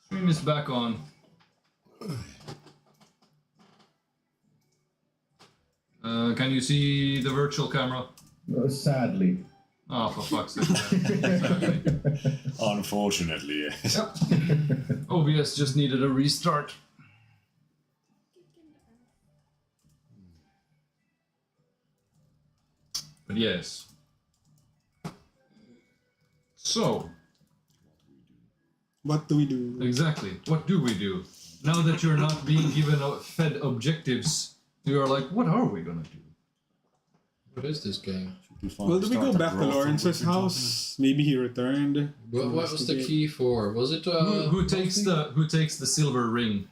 Stream is back on. Can you see the virtual camera? Sadly. Oh, for fuck's sake. Exactly. Unfortunately, yes. Yep. OBS just needed a restart. But yes. So, What do we do? exactly, what do we do? Now that you're not being given fed objectives, you are like, what are we gonna do? What is this game? Well, do we go back to Lawrence's house? Maybe he returned. What was the key for? Was it Who takes the silver ring?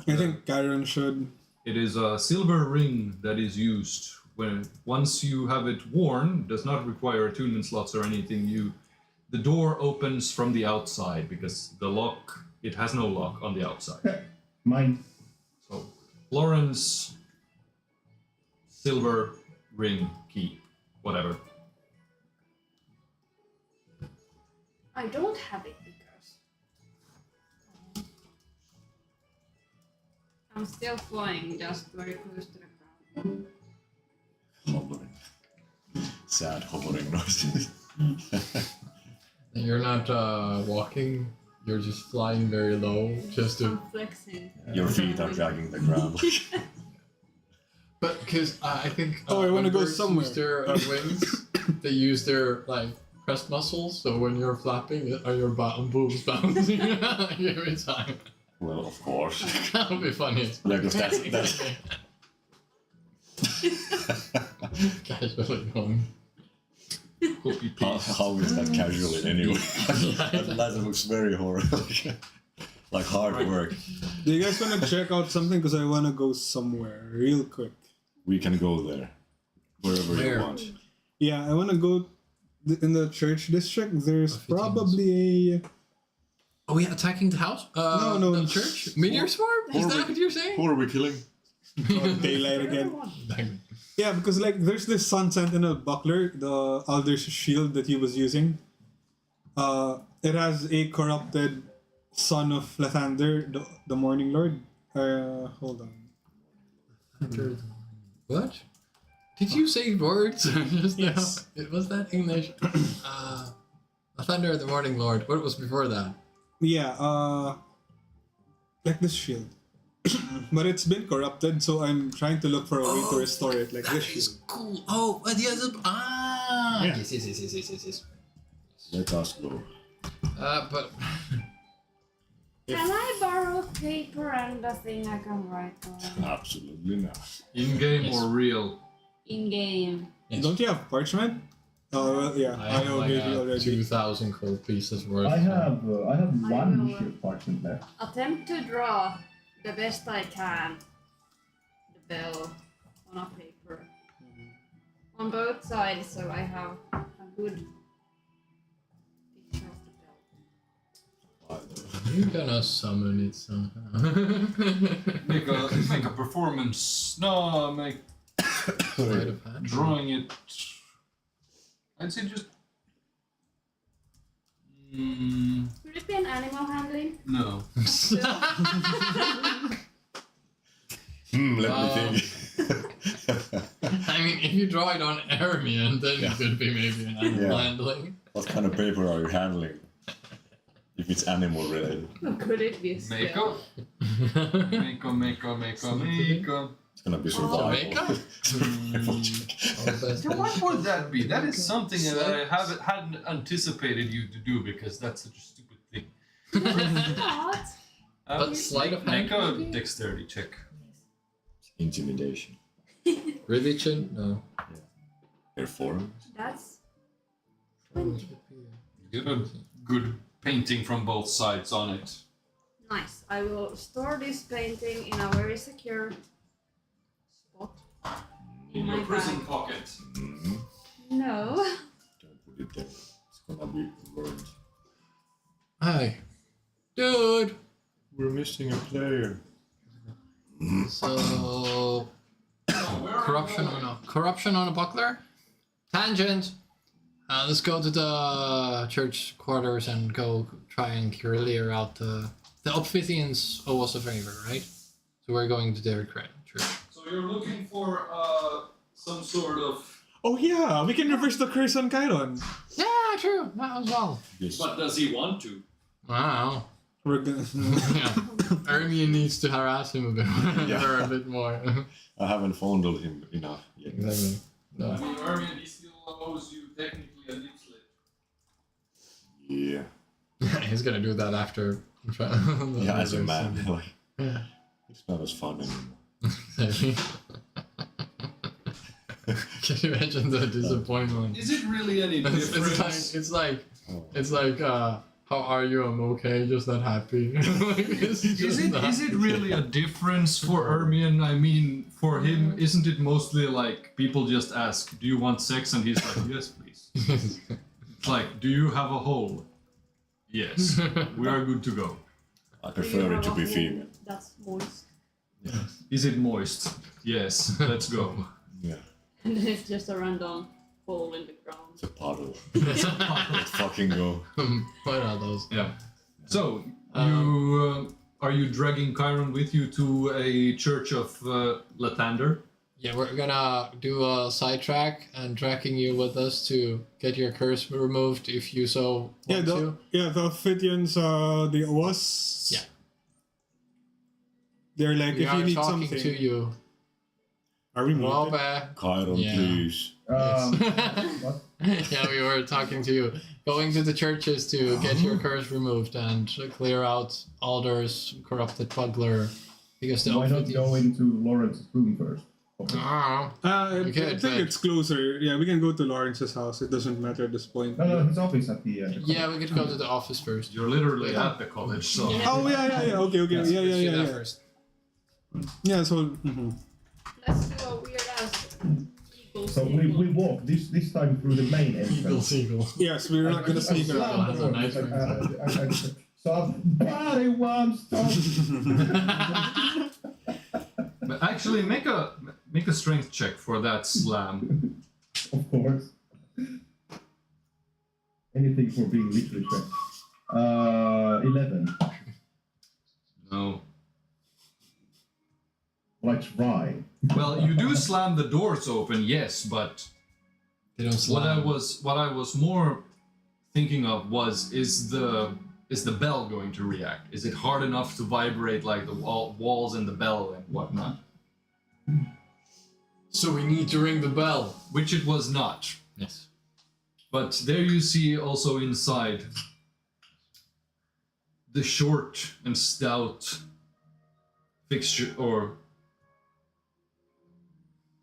I think Karen should. It is a silver ring that is used when once you have it worn, does not require attunement slots or anything. The door opens from the outside because it has no lock on the outside. Mine. So Lawrence silver ring key, whatever. I don't have it because I'm still flying just very close to the ground. Hovering. Sad hovering noises. You're not walking, you're just flying very low, just to... I'm flexing. Your feet are dragging the ground. But because I think I want to go birds somewhere. use their wings, they use their chest muscles, so when you're flapping, your bottom boobs bouncing every time. Well, of course. That would be funny. Yeah, because that's Casually going. how is that casually anyway? that looks very horrible. Like hard work. Do you guys want to check out something? Because I want to go somewhere real quick. We can go there. Wherever Where? you want. Yeah, I want to go in the church district. There's probably a... Are we attacking the house? No, the church? Meteor swarm? Is that what you're saying? Who are we killing? daylight again. Yeah, because there's this Sun Sentinel buckler, the Alder's shield that he was using. It has a corrupted son of Lathander, the Morning Lord. Hold on. What? Did you say words just Yes. now? Was that English? Thunder of the Morning Lord. What was before that? Yeah, like this shield. But it's been corrupted, so I'm trying to look for a way to restore it, like this shield. Cool. Oh, the other. Ah! Yeah. Yes. Let us go. But. Can I borrow paper and the thing I can write on? Absolutely not. In-game or real? In game. Yes. Don't you have parchment? Oh, well, yeah, I I have know like maybe already. 2,000 gold pieces worth. I have one will, sheet parchment left. Attempt to draw the best I can the bell on a paper. On both sides, so I have a good picture of the bell. You're gonna summon it somehow. Make a performance. No, make Sleight of hand. drawing it. I'd say just. Could it be an animal handling? No. Let me think. I mean, if you draw it on Aramian, then it could be maybe an animal Yeah. handling. What kind of paper are you handling? If it's animal related. Could it be a Mako. spell? Mako. It's gonna be survival. Jamaica? So what would that be? That is something that I hadn't anticipated you to do because that's such a stupid thing. What? But sleight of hand, Make a maybe? dexterity check. Intimidation. Religion? No. Performance. That's 20. Get a good painting from both sides on it. Nice. I will store this painting in a very secure spot. In my your prison bag. pocket. Mm-hmm. No. Don't put it there. It's gonna be burned. Hi. Dude! We're missing a player. So... corruption or no? Corruption on a buckler? Tangent! Let's go to the church quarters and go try and clear out the The Opthians owe us a favor, right? So we're going to their church. So you're looking for some sort of. Oh yeah, we can reverse the curse on Chiron. Yeah, true. That as well. Yes. But does he want to? Wow. We're gonna. Yeah. Ermion needs to harass him a bit, or a bit more. I haven't fondled him enough yet. Exactly. I mean, Armin, he still owes you technically a nip slip. Yeah. He's gonna do that after. Yeah, as a man, like, Yeah. it's not as fun anymore. Can you imagine the disappointment? Is it really any difference? It's like Oh. how are you? I'm okay, just not happy. Like, it's just not- Is it really a difference for Ermion? I mean, for him, isn't it mostly like people just ask, "Do you want sex?" and he's like, "Yes, please." It's like, "Do you have a hole?" Yes, we are good to go. I prefer it to be female. That's moist. Is it moist? Yes, let's go. Yeah. And then it's just a random hole in the ground. It's a puddle. Let's fucking go. What are those? Yeah. So you are you dragging Chiron with you to a church of Lathander? Yeah, we're gonna do a sidetrack and dragging you with us to get your curse removed if you so want to. The Opthians, the was. Yeah. They're like, We if are you need talking something. to you. Are we Well, muted? Chiron, Yeah. please. What? yeah, we were talking to you. Going to the churches to get your curse removed and clear out Alder's corrupted bugler. Because the Why not Opthians- go into Lawrence's room first? Ah, I We could, think but- it's closer. Yeah, we can go to Lawrence's house. It doesn't matter at this point. No, his office at the. yeah, we could go to the office first. You're literally at the college, so Yeah. Oh yeah. Okay. Let's Yeah. do that Yeah. first. Yeah. So. Let's do a weird ass eagle So we walk this time through the main entrance. Seagull. Yes, we're not gonna sneak slam around. That's a nice ring. Somebody wants to. but actually make a strength check for that slam. Of course. Anything for being literally trained. 11. No. Well, I try. Well, you do slam the doors open, yes, but They don't what slam. I was more thinking of was is the bell going to react? Is it hard enough to vibrate like the walls and the bell and whatnot? So we need to ring the bell. Which it was not. Yes. But there you see also inside the short and stout fixture, or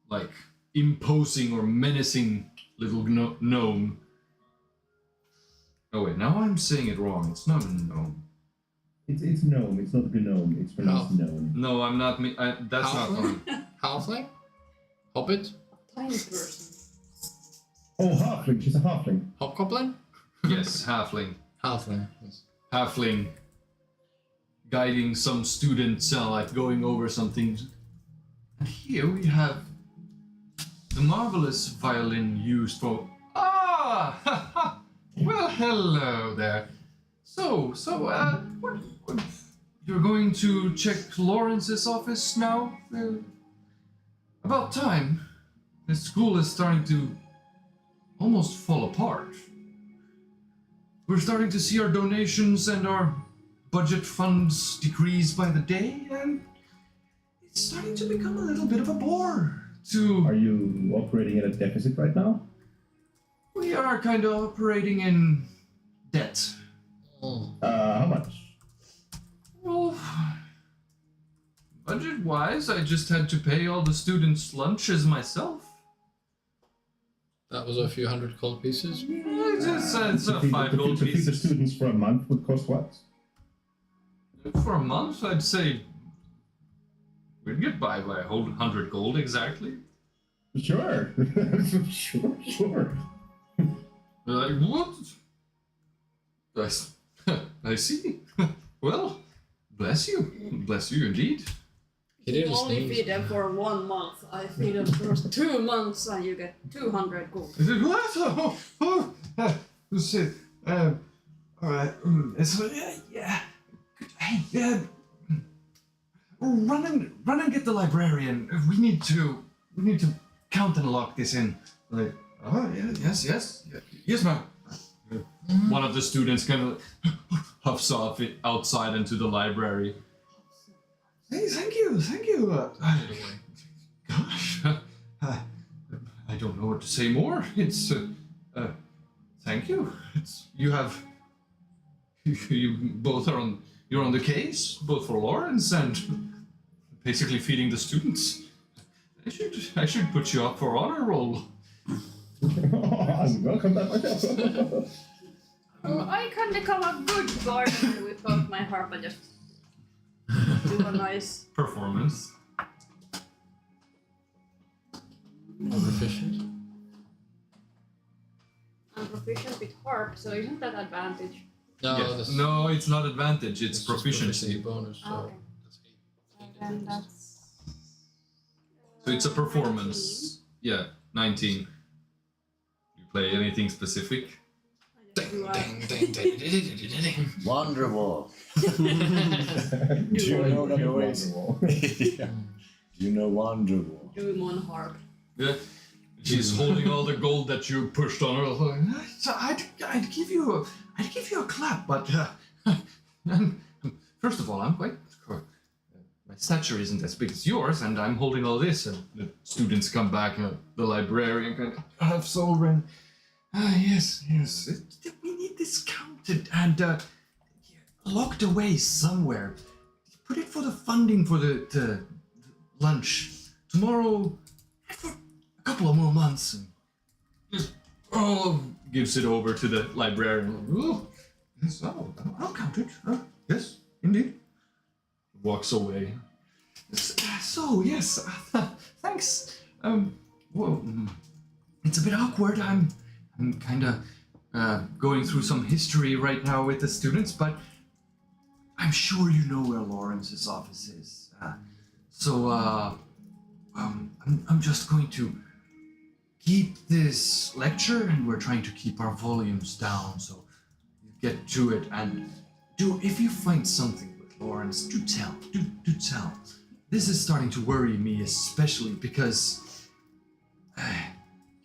like imposing or menacing little gnome. Oh wait, now I'm saying it wrong. It's not a gnome. It's gnome. It's not gnome. It's pronounced gnome. No, I'm not. That's not Halfling? one. Halfling? Hobbit? Tiny person. Oh, halfling. She's a halfling. Hobgoblin? Yes, halfling. Halfling. Yes. Halfling guiding some students, like going over some things. And here we have the marvelous violin used for. Well, hello there. So, what you're going to check Lawrence's office now? About time. The school is starting to almost fall apart. We're starting to see our donations and our budget funds decrease by the day, and it's starting to become a little bit of a bore. Are you operating at a deficit right now? We are kind of operating in debt. How much? Well, budget-wise, I just had to pay all the students' lunches myself. That was a few hundred gold pieces. It's a 5 gold To feed the pieces. students for a month would cost what? For a month, I'd say we'd get by a whole 100 gold exactly. Sure. Sure. Like, what? I see. Well, bless you. Bless you indeed. He You didn't only sneeze. feed them for 1 month. I feed them for 2 months and you get 200 gold. Is it what? Shit. Alright. So, yeah. Hey, Yeah. Run and get the librarian. We need to count and lock this in. Like, oh yeah, yes, ma'am. One of the students kind of huffs off outside into the library. Hey, thank you. Gosh, I don't know what to say more. It's thank you. You both are on. You're on the case, both for Lawrence and basically feeding the students. I should put you up for honor roll. I'm welcome that myself. I can become a good gardener without my harp. I just do a nice Performance. Proficient. I'm proficient with harp, so isn't that advantage? No, Yeah. this, No, it's not advantage. It's just proficiency. bonus. So Okay. that's 8. And that's. So it's a performance. Yeah, 19. You play anything specific? Do I Wonderful. Do you Why know not the a ways? Wonderwall? Yeah. Do you know Wonderful? do him on harp? Yeah. She's holding all the gold that you pushed on her. Like, I'd give you a clap, but first of all, I'm quite. My stature isn't as big as yours, and I'm holding all this. And the students come back, and the librarian kind of huffs over and. Yes. We need this counted and locked away somewhere. Put it for the funding for the lunch tomorrow. For a couple of more months. And just gives it over to the librarian. Oh, yes, I'll count it. Yes, indeed. Walks away. So yes, thanks. Well, it's a bit awkward. I'm kind of going through some history right now with the students, but I'm sure you know where Lawrence's office is. I'm just going to keep this lecture, and we're trying to keep our volumes down, so you get to it. And if you find something with Lawrence, do tell. Do tell. This is starting to worry me, especially because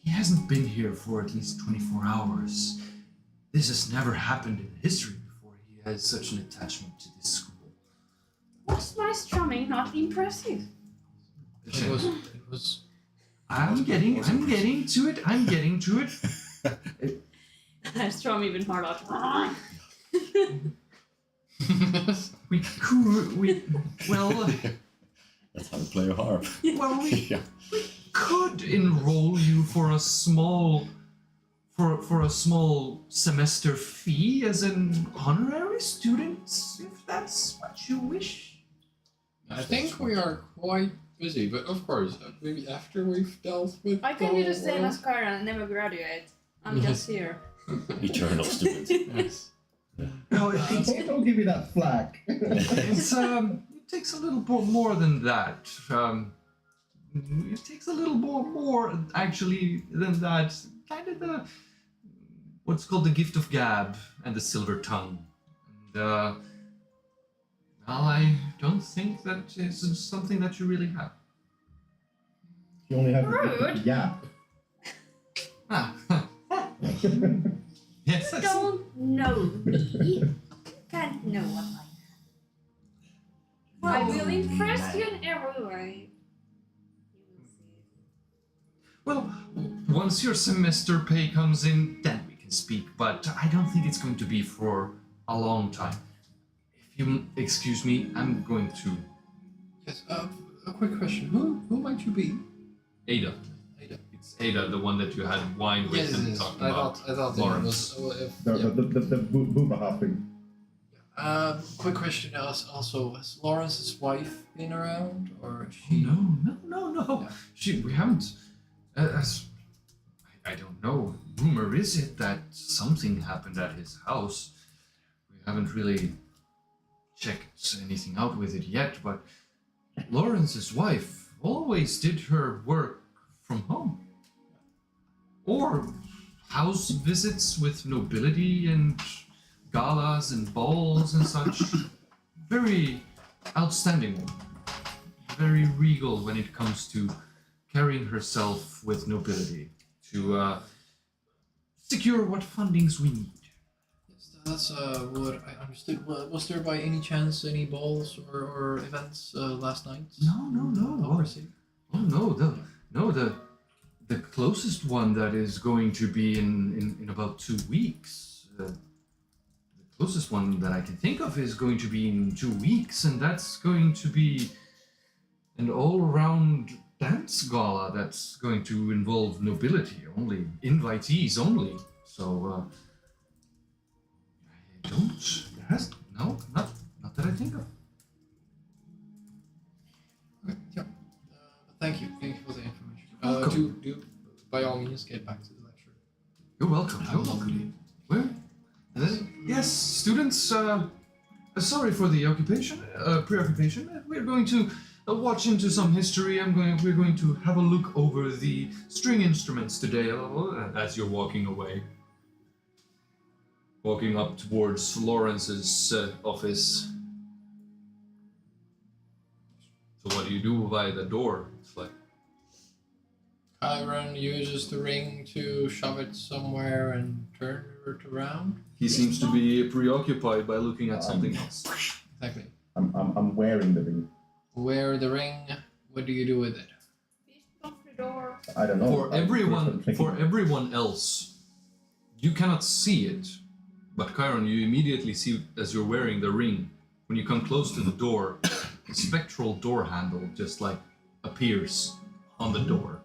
he hasn't been here for at least 24 hours. This has never happened in history before. He has such an attachment to this school. Was my strumming not impressive? It was. I'm getting to it. I strum even harder. Well, That's how to play a harp. Yeah. could enroll you for a small semester fee as an honorary student, if that's what you wish. I think we are quite busy, but of course, maybe after we've dealt with. I can do the same world. as Kyra and never graduate. I'm just here. Eternal student. Yes. No, Don't give me that flack. it takes a little more than that. It takes a little more actually than that. Kind of what's called the gift of gab and the silver tongue. And well, I don't think that is something that you really have. You only have Rude. Yeah. Yes. You don't know me. You can't know what I have. I will impress you in every way. You will see. Well, once your semester pay comes in, then we can speak, but I don't think it's going to be for a long time. If you excuse me, I'm going to... Yes. A quick question. Who might you be? Ada. Ada. It's Ada, the one that you had wine with and talked about. I thought Lawrence. it was. The boomer hopping. Quick question also, has Lawrence's wife been around, or is she? No. Yeah. We haven't... I don't know. Rumor is it that something happened at his house. We haven't really checked anything out with it yet, but Lawrence's wife always did her work from home. Or house visits with nobility and galas and balls and such. very outstanding woman. Very regal when it comes to carrying herself with nobility to secure what fundings we need. Yes, that's what I understood. Was there by any chance any balls or events last night? No. Overseas? Oh no, the closest one that is going to be in about 2 weeks. The closest one that I can think of is going to be in 2 weeks, and that's going to be an all-around dance gala that's going to involve nobility only, invitees only. So I don't. No, not that I think of. Okay, yeah. Thank you for the information. Welcome. Do by all means get back to the lecture. You're welcome. Have a lovely day. Well, yes, students. Sorry for the preoccupation. We're going to watch into some history. We're going to have a look over the string instruments today. As you're walking away, walking up towards Lawrence's office. So what do you do by the door? It's like Chiron uses the ring to shove it somewhere and turn it around. he seems to be preoccupied by looking at something else. Exactly. I'm wearing the ring. Wear the ring. What do you do with it? Fist off the door. I don't know. For everyone else, you cannot see it, but Chiron, you immediately see as you're wearing the ring. When you come close to the door, a spectral door handle just like appears on the door.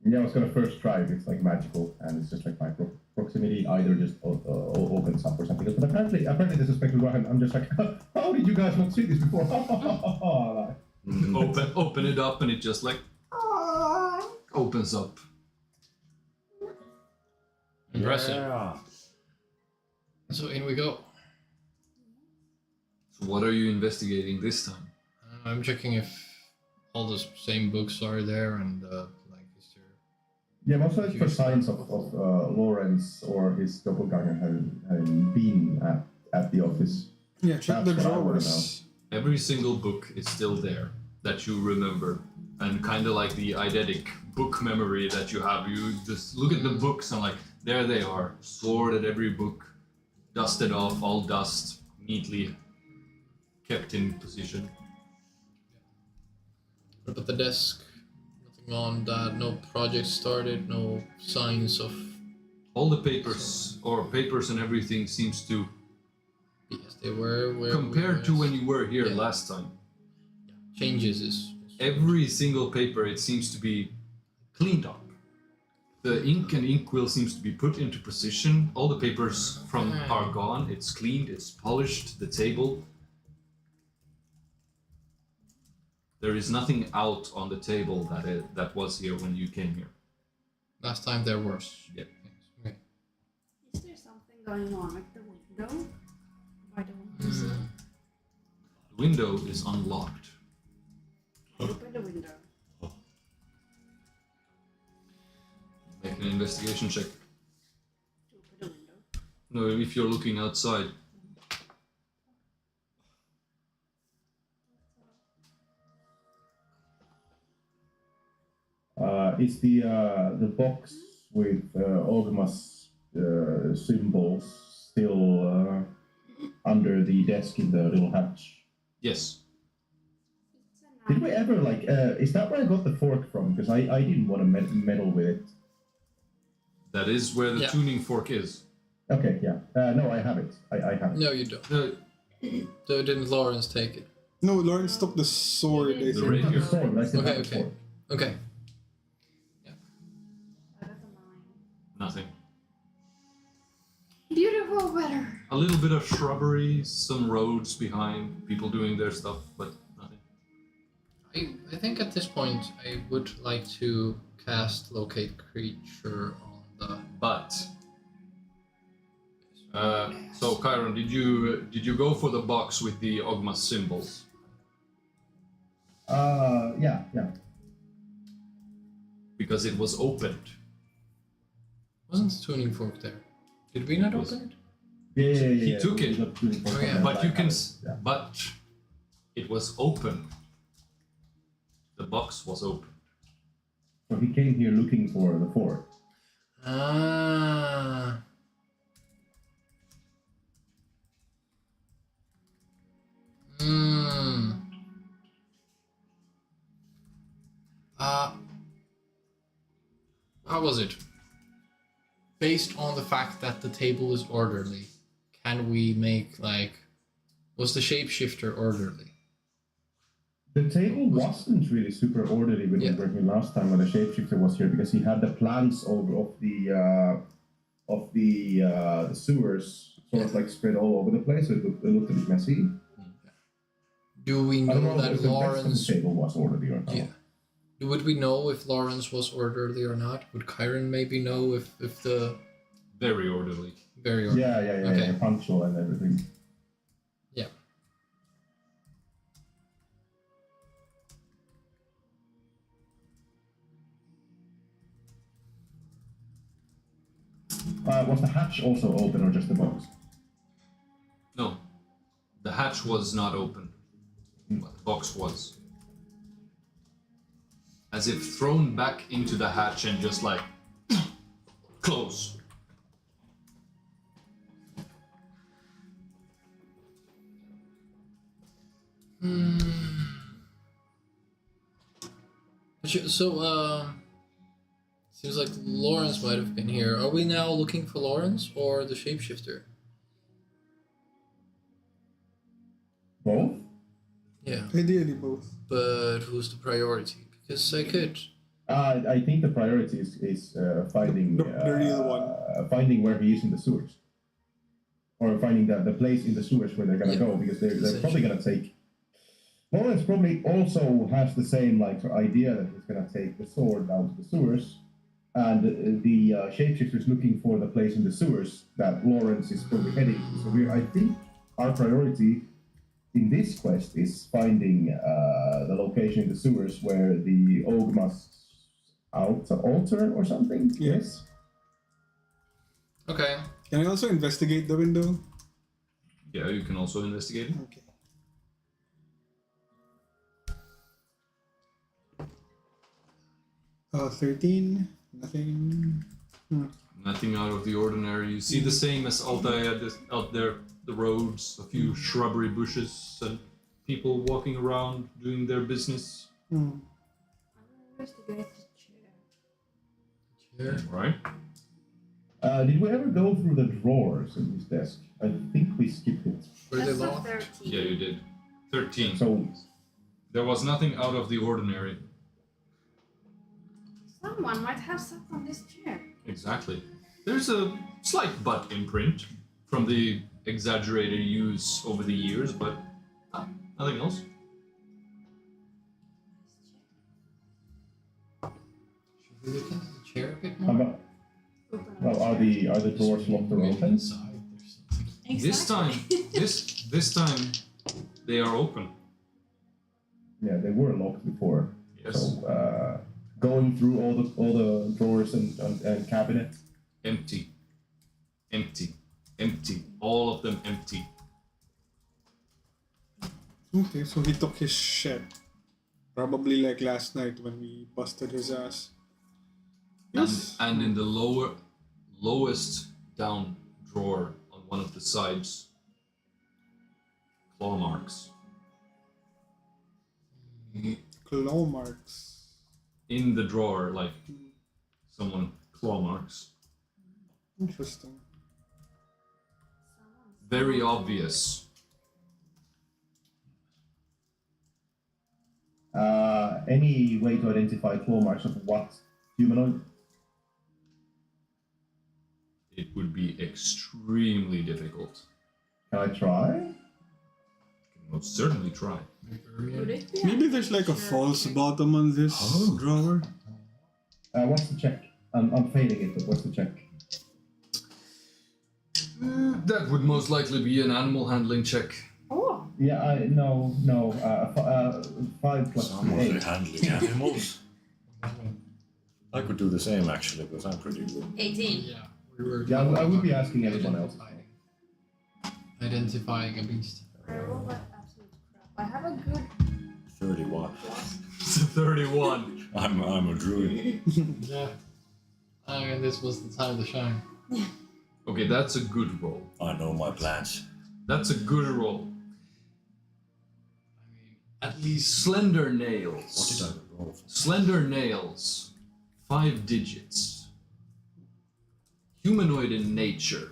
Yeah, I was gonna first try if it's like magical, and it's just like my proximity either just opens up or something else. But apparently there's a spectral door handle. I'm just like, how did you guys not see this before? Open it up, and it just like opens up. Impressive. Yeah. So in we go. So what are you investigating this time? I'm checking if all the same books are there and like is there. Yeah, I'm also looking for signs of Lawrence or his doppelganger having been at the office. Yeah, check the That's what I wanna drawers. Every single book is still there that you remember, and kind of like the eidetic book memory that you have. You just look at the books and like, there they are, sorted every book, dusted off, all dust, neatly kept in position. What about the desk? Nothing on that. No project started. No signs of. All the papers and everything seems to, Yes, they were. compared to when you were here Yeah. last time, changes is. every single paper, it seems to be cleaned up. The ink and inkwell seems to be put into position. All the papers are gone. It's cleaned, it's polished, the table. There is nothing out on the table that was here when you came here. Last time there were. Yep. Yes. Okay. Is there something going on with the window? I don't see. The window is unlocked. Open the window. Make an investigation check. Open the window. No, if you're looking outside. Is the box with Ogma's symbols still under the desk in the little hatch? Yes. It's a Did we ever like? Is that where I got the fork from? Because I didn't want to meddle with it. That is where the Yeah. tuning fork is. Okay, yeah. No, I have it. I have it. No, you don't. So didn't Lawrence take it? No, Lawrence took the sword, I The think. rapier. The sword, I still Okay, have the okay. sword. Okay. I got a 9. Nothing. Beautiful weather. A little bit of shrubbery, some roads behind, people doing their stuff, but nothing. I think at this point I would like to cast locate creature on the. But so Chiron, did you go for the box with the Ogma symbols? Yeah. Because it was opened. Wasn't the tuning fork there? Did we not It was- open it? He took it. Oh, yeah. But you can. Yeah. But it was open. The box was open. So he came here looking for the fort. Ah. Hmm. How was it? Based on the fact that the table is orderly, can we make like, was the shapeshifter orderly? The table wasn't really super orderly when we were here last time when the shapeshifter was here because he had the plans of the sewers sort of like spread all over the place, so it looked a bit messy. Do we I don't know know that if the rest of Lawrence? the table was orderly or not. Yeah. Would we know if Lawrence was orderly or not? Would Kyron maybe know if the Very orderly. very orderly? Yeah, Okay. punctual and everything. Yeah. Was the hatch also open or just the box? No. The hatch was not open. But the box was. As if thrown back into the hatch and just like close. So, seems like Lawrence might have been here. Are we now looking for Lawrence or the shapeshifter? Both? Yeah, Ideally both. but who's the priority? Because I could. I think the priority is finding The real one. finding where he is in the sewers, or finding the place in the sewers where they're gonna go because they're probably gonna take. Lawrence probably also has the same like idea that he's gonna take the sword down to the sewers, and the shapeshifter is looking for the place in the sewers that Lawrence is probably heading to. So I think our priority in this quest is finding the location in the sewers where the Ogma's altar or something. Yes. Okay. Can I also investigate the window? Yeah, you can also investigate it. Okay. Oh, 13. Nothing. Nothing out of the ordinary. You see the same as Altair out there, the roads, a few shrubbery bushes, and people walking around doing their business. Investigate the chair. Chair. Right? Did we ever go through the drawers in his desk? I think we skipped it. Were they That's a locked? 13. Yeah, you did. 13. So There was nothing out of the ordinary. Someone might have sat on this chair. Exactly. There's a slight butt imprint from the exaggerated use over the years, but nothing else. Should we look into the chair a bit how more? about, Open well, are the drawers locked or Maybe open? inside there's something. This time, this time, they are open. Yeah, they were locked before. Yes. So going through all the drawers and cabinets. Empty. Empty. Empty. All of them empty. Okay, so he took his shit. Probably like last night when we busted his ass. Yes. And in the lowest down drawer on one of the sides, claw marks. Claw marks. In the drawer, like someone claw marks. Interesting. Very obvious. Any way to identify claw marks of what humanoid? It would be extremely difficult. Can I try? You can most certainly try. Would it be Maybe there's like a false bottom on this drawer. What's the check? I'm failing it, but what's the check? That would most likely be an animal handling check. Oh, Yeah, no. 5 plus I'm only 8. handling animals. I could do the same actually, because I'm pretty good. 18. Yeah, we were. Yeah, I would be asking everyone else. Identifying a beast. I roll like absolute crap. I have a good 31. plus. It's a 31. I'm a druid. Yeah. I mean, this was the time to shine. Okay, that's a good roll. I know my plans. That's a good roll. I mean, at least Slender What nails. did I roll for? Slender nails. 5 digits. Humanoid in nature,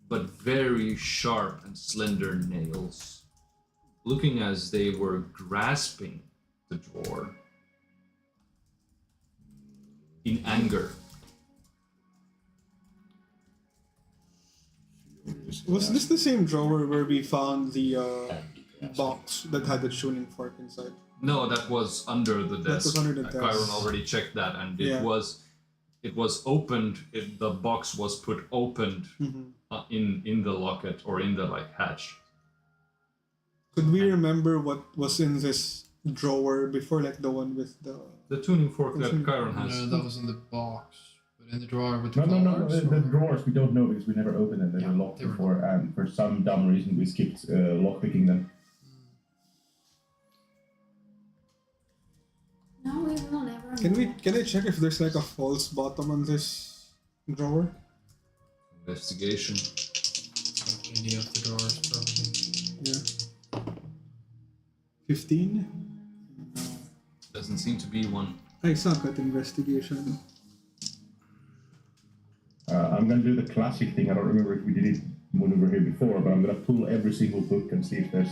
but very sharp and slender nails, looking as they were grasping the drawer in anger. Was this the same drawer where we found the box that had the tuning fork inside? No, that was under the desk. was under the desk. Chiron already checked that, and Yeah. it was opened. The box was put opened in the locket or in the hatch. Could we remember what was in this drawer before, like the one with the... tuning fork that Tuning Chiron no, has. that was in the box, but in the drawer with the No. cards, The or- drawers we don't know because we never opened them. They were locked they were- before, and for some dumb reason we skipped lockpicking them. No, we will never. Can I check if there's like a false bottom on this drawer? Investigation. Any of the drawers, probably. Yeah. 15? Doesn't seem to be one. I suck at investigation. I'm gonna do the classic thing. I don't remember if we did it when we were here before, but I'm gonna pull every single book and see if there's,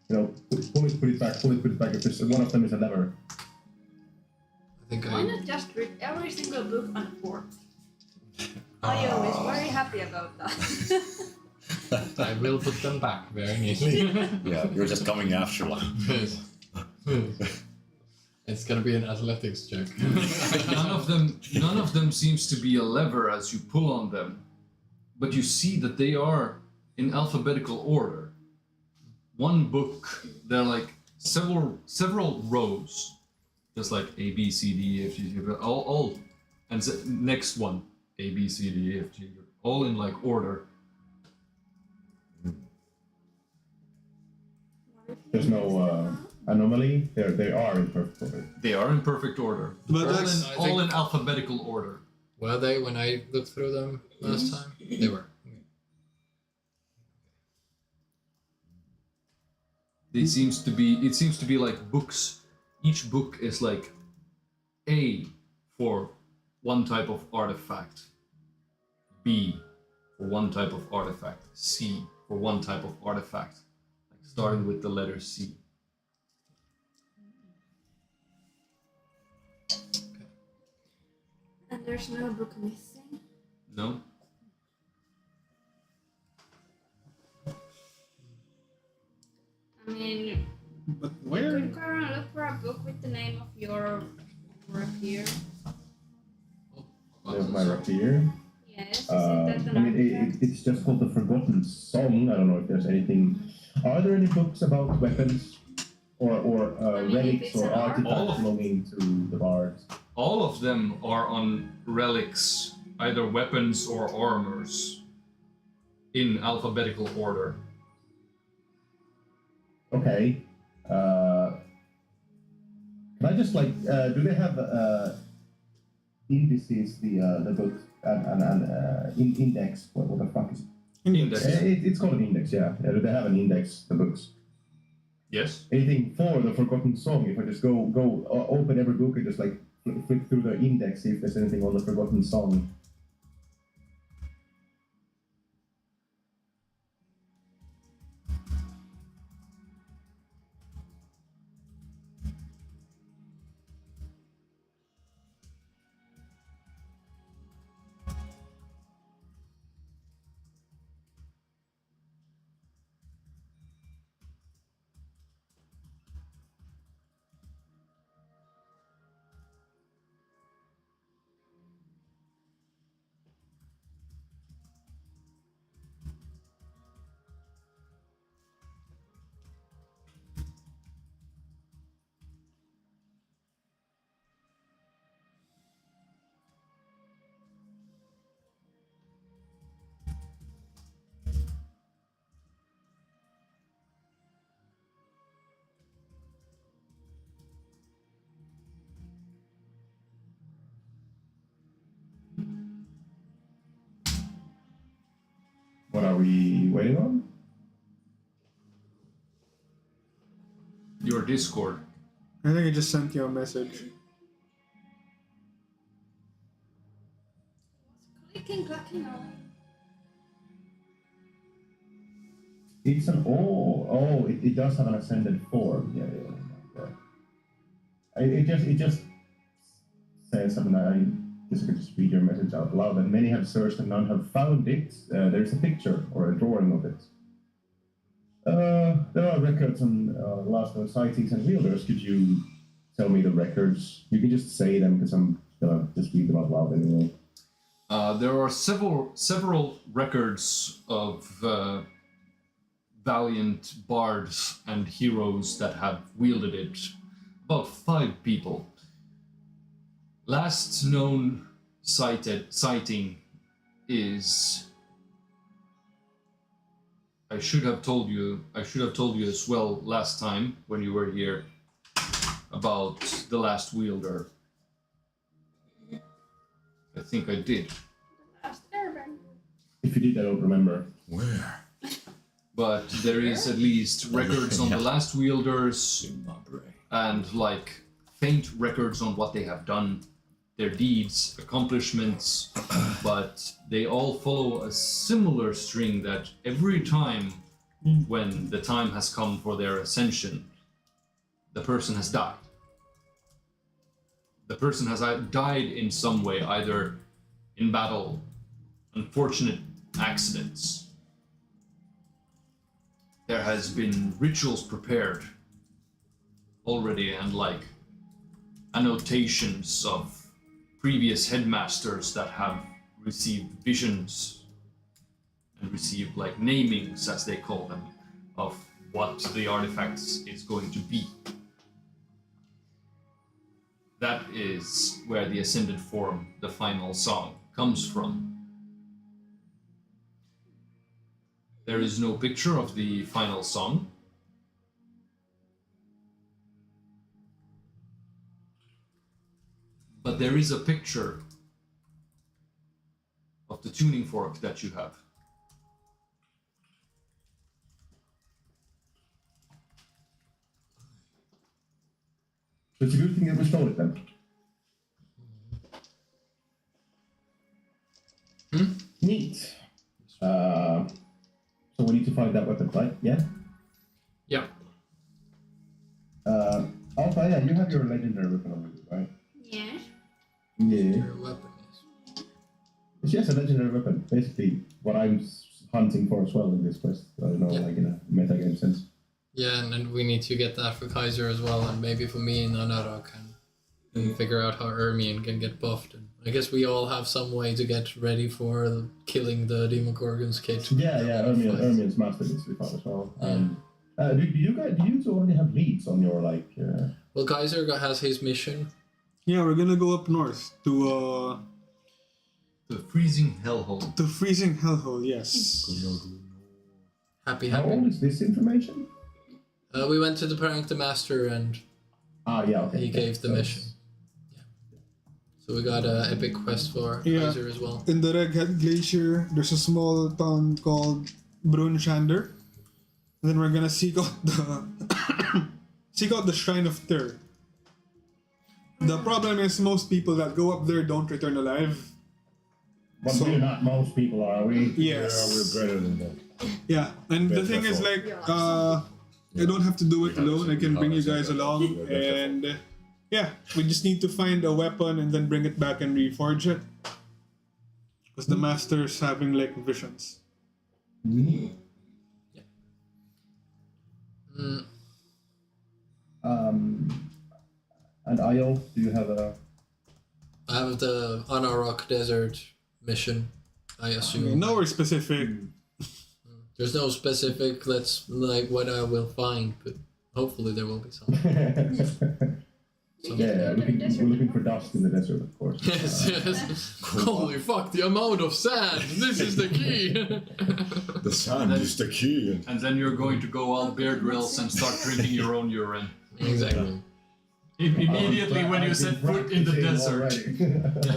pull it, put it back, pull it, put it back. If there's one of them is a lever. I think Why not just read every single book on the board? Ayo is very happy about that. I will put them back very neatly. Yeah, you're just coming after like. It's gonna be an athletics check. None of them seems to be a lever as you pull on them, but you see that they are in alphabetical order. One book, they're like several rows, just like A B C D E F G, all, and next one A B C D E F G, all in order. There's no anomaly. They are in perfect order. They are in perfect order. But all that's- in, I all think- in alphabetical order. Were they when I looked through them last time? They were. It seems to be like books. Each book is like A for one type of artifact, B for one type of artifact, C for one type of artifact, starting with the letter C. And there's no book missing. No? I mean, But you where? could go and look for a book with the name of your rapier. There's my rapier. Yes, is that an I mean, it's just called the Forgotten Song. I don't know if there's anything. Are there any books about weapons or I mean, if relics it's or an art- artifacts belonging to the bards? All of them are on relics, either weapons or armors, in alphabetical order. Okay. Can I just do they have indices the books and index? What the fuck is it? Index. It's called an index, yeah. Do they have an index the books? Yes. Anything for the Forgotten Song? If I just go open every book and just flick through the index, see if there's anything on the Forgotten Song. What are we waiting on? Your Discord. I think I just sent you a message. Clicking, clacking on. It's an it does have an ascended form. Yeah. It just says something that I guess I could just read your message out loud. And many have searched and none have found it. There's a picture or a drawing of it. There are records on last known sightings and wielders. Could you tell me the records? You can just say them because I'm gonna just read them out loud anyway. There are several records of valiant bards and heroes that have wielded it. About 5 people. Last known sighting is. I should have told you as well last time when you were here about the last wielder. I think I did. The last airbender. If you did, I don't remember. Where? But there is at least records on the last wielders and like faint records on what they have done, their deeds, accomplishments, but they all follow a similar string that every time when the time has come for their ascension, the person has died. The person has died in some way, either in battle, unfortunate accidents. There has been rituals prepared already and like annotations of previous headmasters that have received visions and received like namings, as they call them, of what the artifacts is going to be. That is where the ascended form, the final song, comes from. There is no picture of the final song. But there is a picture of the tuning fork that you have. So it's a good thing that we stole it then. Neat. So we need to find that weapon, right? Yeah? Yeah. Alpha, yeah, you have your legendary weapon on you, right? Yeah. Yeah. Your weapon is. She has a legendary weapon. Basically, what I'm hunting for as well in this quest. I don't know, like in a metagame sense. Yeah, and then we need to get that for Kaiser as well, and maybe for me and Anara can figure out how Ermion can get buffed. And I guess we all have some way to get ready for killing the Demogorgons kit. Yeah, Ermion's mastered this we found as well. Do you two already have leads on your like? Well, Kaiser has his mission. Yeah, we're gonna go up north to The freezing hellhole. the freezing hellhole. Yes. Happy. How old is this information? We went to the Prank the Master and Yeah, okay. he gave the mission. Yeah. So we got an epic quest for Kaiser as well. In the Reghead Glacier, there's a small town called Brunshander. And then we're gonna seek out the Shrine of Terror. The problem is most people that go up there don't return alive. But we're not most people, are we? Yes. Yeah, we're better than that. Yeah, and the thing is like, I don't have to do it alone. I can bring you guys along, and we just need to find a weapon and then bring it back and reforge it. Because the master's having like visions. And Io, do you have a? I have the Anarok Desert mission, I assume. Okay, nowhere specific. There's no specific, that's like what I will find, but hopefully there will be some. Yeah, we're looking for dust in the desert, of course. Yes. Holy fuck, the amount of sand! This is the key! The sand is the key. And then you're going to go all Bear Grylls and start drinking your own urine. Exactly. Immediately when you set foot in the desert.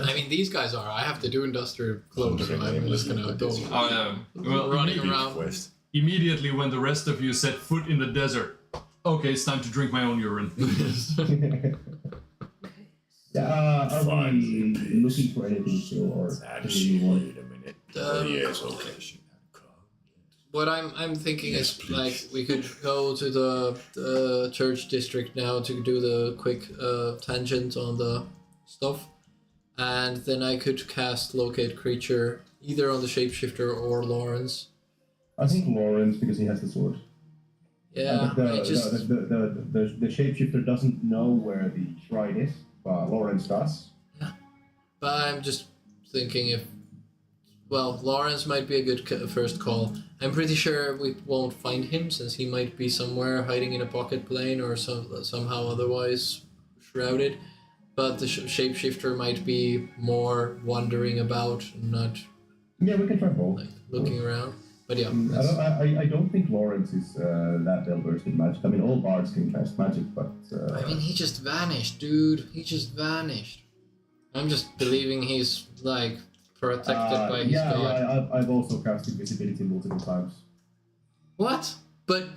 I mean, these guys are. I have to do industrial clothes, so I'm just gonna go Oh, yeah. Well, running around. Quest. Immediately when the rest of you set foot in the desert. Okay, it's time to drink my own urine. Are we looking for anything still, or Wait anything more? a minute. Yes, okay. What I'm thinking Yes, is please. like we could go to the church district now to do the quick tangent on the stuff, and then I could cast locate creature either on the shapeshifter or Lawrence. I think Lawrence, because he has the sword. Yeah, But I just the shapeshifter doesn't know where the shrine is, but Lawrence does. but I'm just thinking if Lawrence might be a good first call. I'm pretty sure we won't find him since he might be somewhere hiding in a pocket plane or somehow otherwise shrouded. But the shapeshifter might be more wandering about and not Yeah, we can try both. like looking around. But yeah, I don't think Lawrence is that well versed in magic. I mean, all bards can cast magic, but I mean he just vanished, dude. He just vanished. I'm just believing he's like protected by his god. Yeah, I've also cast invisibility multiple times. What? But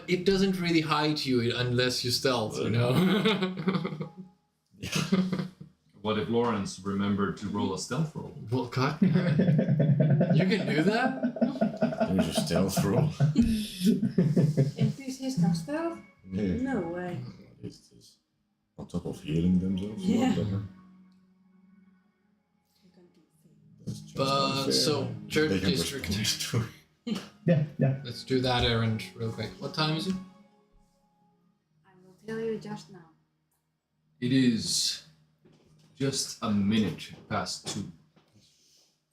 it doesn't really hide you unless you stealth, you know? What if Lawrence remembered to roll a stealth roll? Well, God, you can do that? There's a stealth roll. Is this his stealth? Yeah. No way. What is this? On top of healing themselves? Yeah. Whatever. That's just But unfair. so, church They can district. respond to- Yeah. Let's do that errand real quick. What time is it? I will tell you just now. It is just a minute past 2.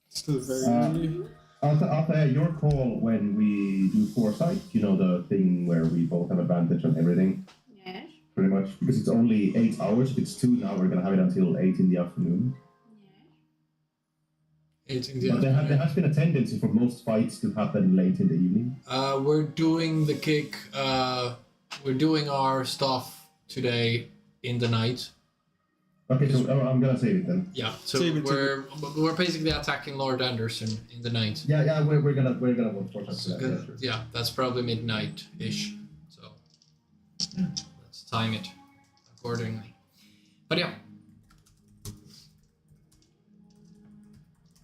Still very early. After your call when we do foresight, you know, the thing where we both have advantage on everything, Yes. pretty much, because it's only 8 hours. If it's 2 now, we're gonna have it until 8 in the afternoon. Yes. 8 in the But there afternoon. has been a tendency for most fights to happen late in the evening. We're doing the gig, we're doing our stuff today in the night. Okay, so I'm gonna save it then. Yeah, so Save it, we're basically attacking Lord Andersson in the night. Yeah, we're gonna vote for So that. good. Yeah, that's probably midnight-ish. So let's time it accordingly. But yeah.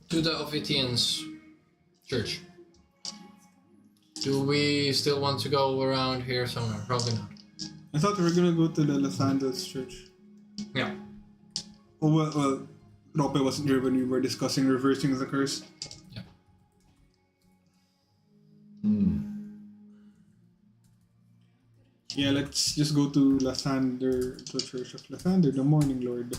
To the Ophitians church. Do we still want to go around here somewhere? Probably not. I thought we were gonna go to the Lathanda's church. Yeah. Oh well, Rope wasn't here when we were discussing reversing the curse. Yeah. Yeah, let's just go to Lathander, the Church of Lathander, the Morning Lord.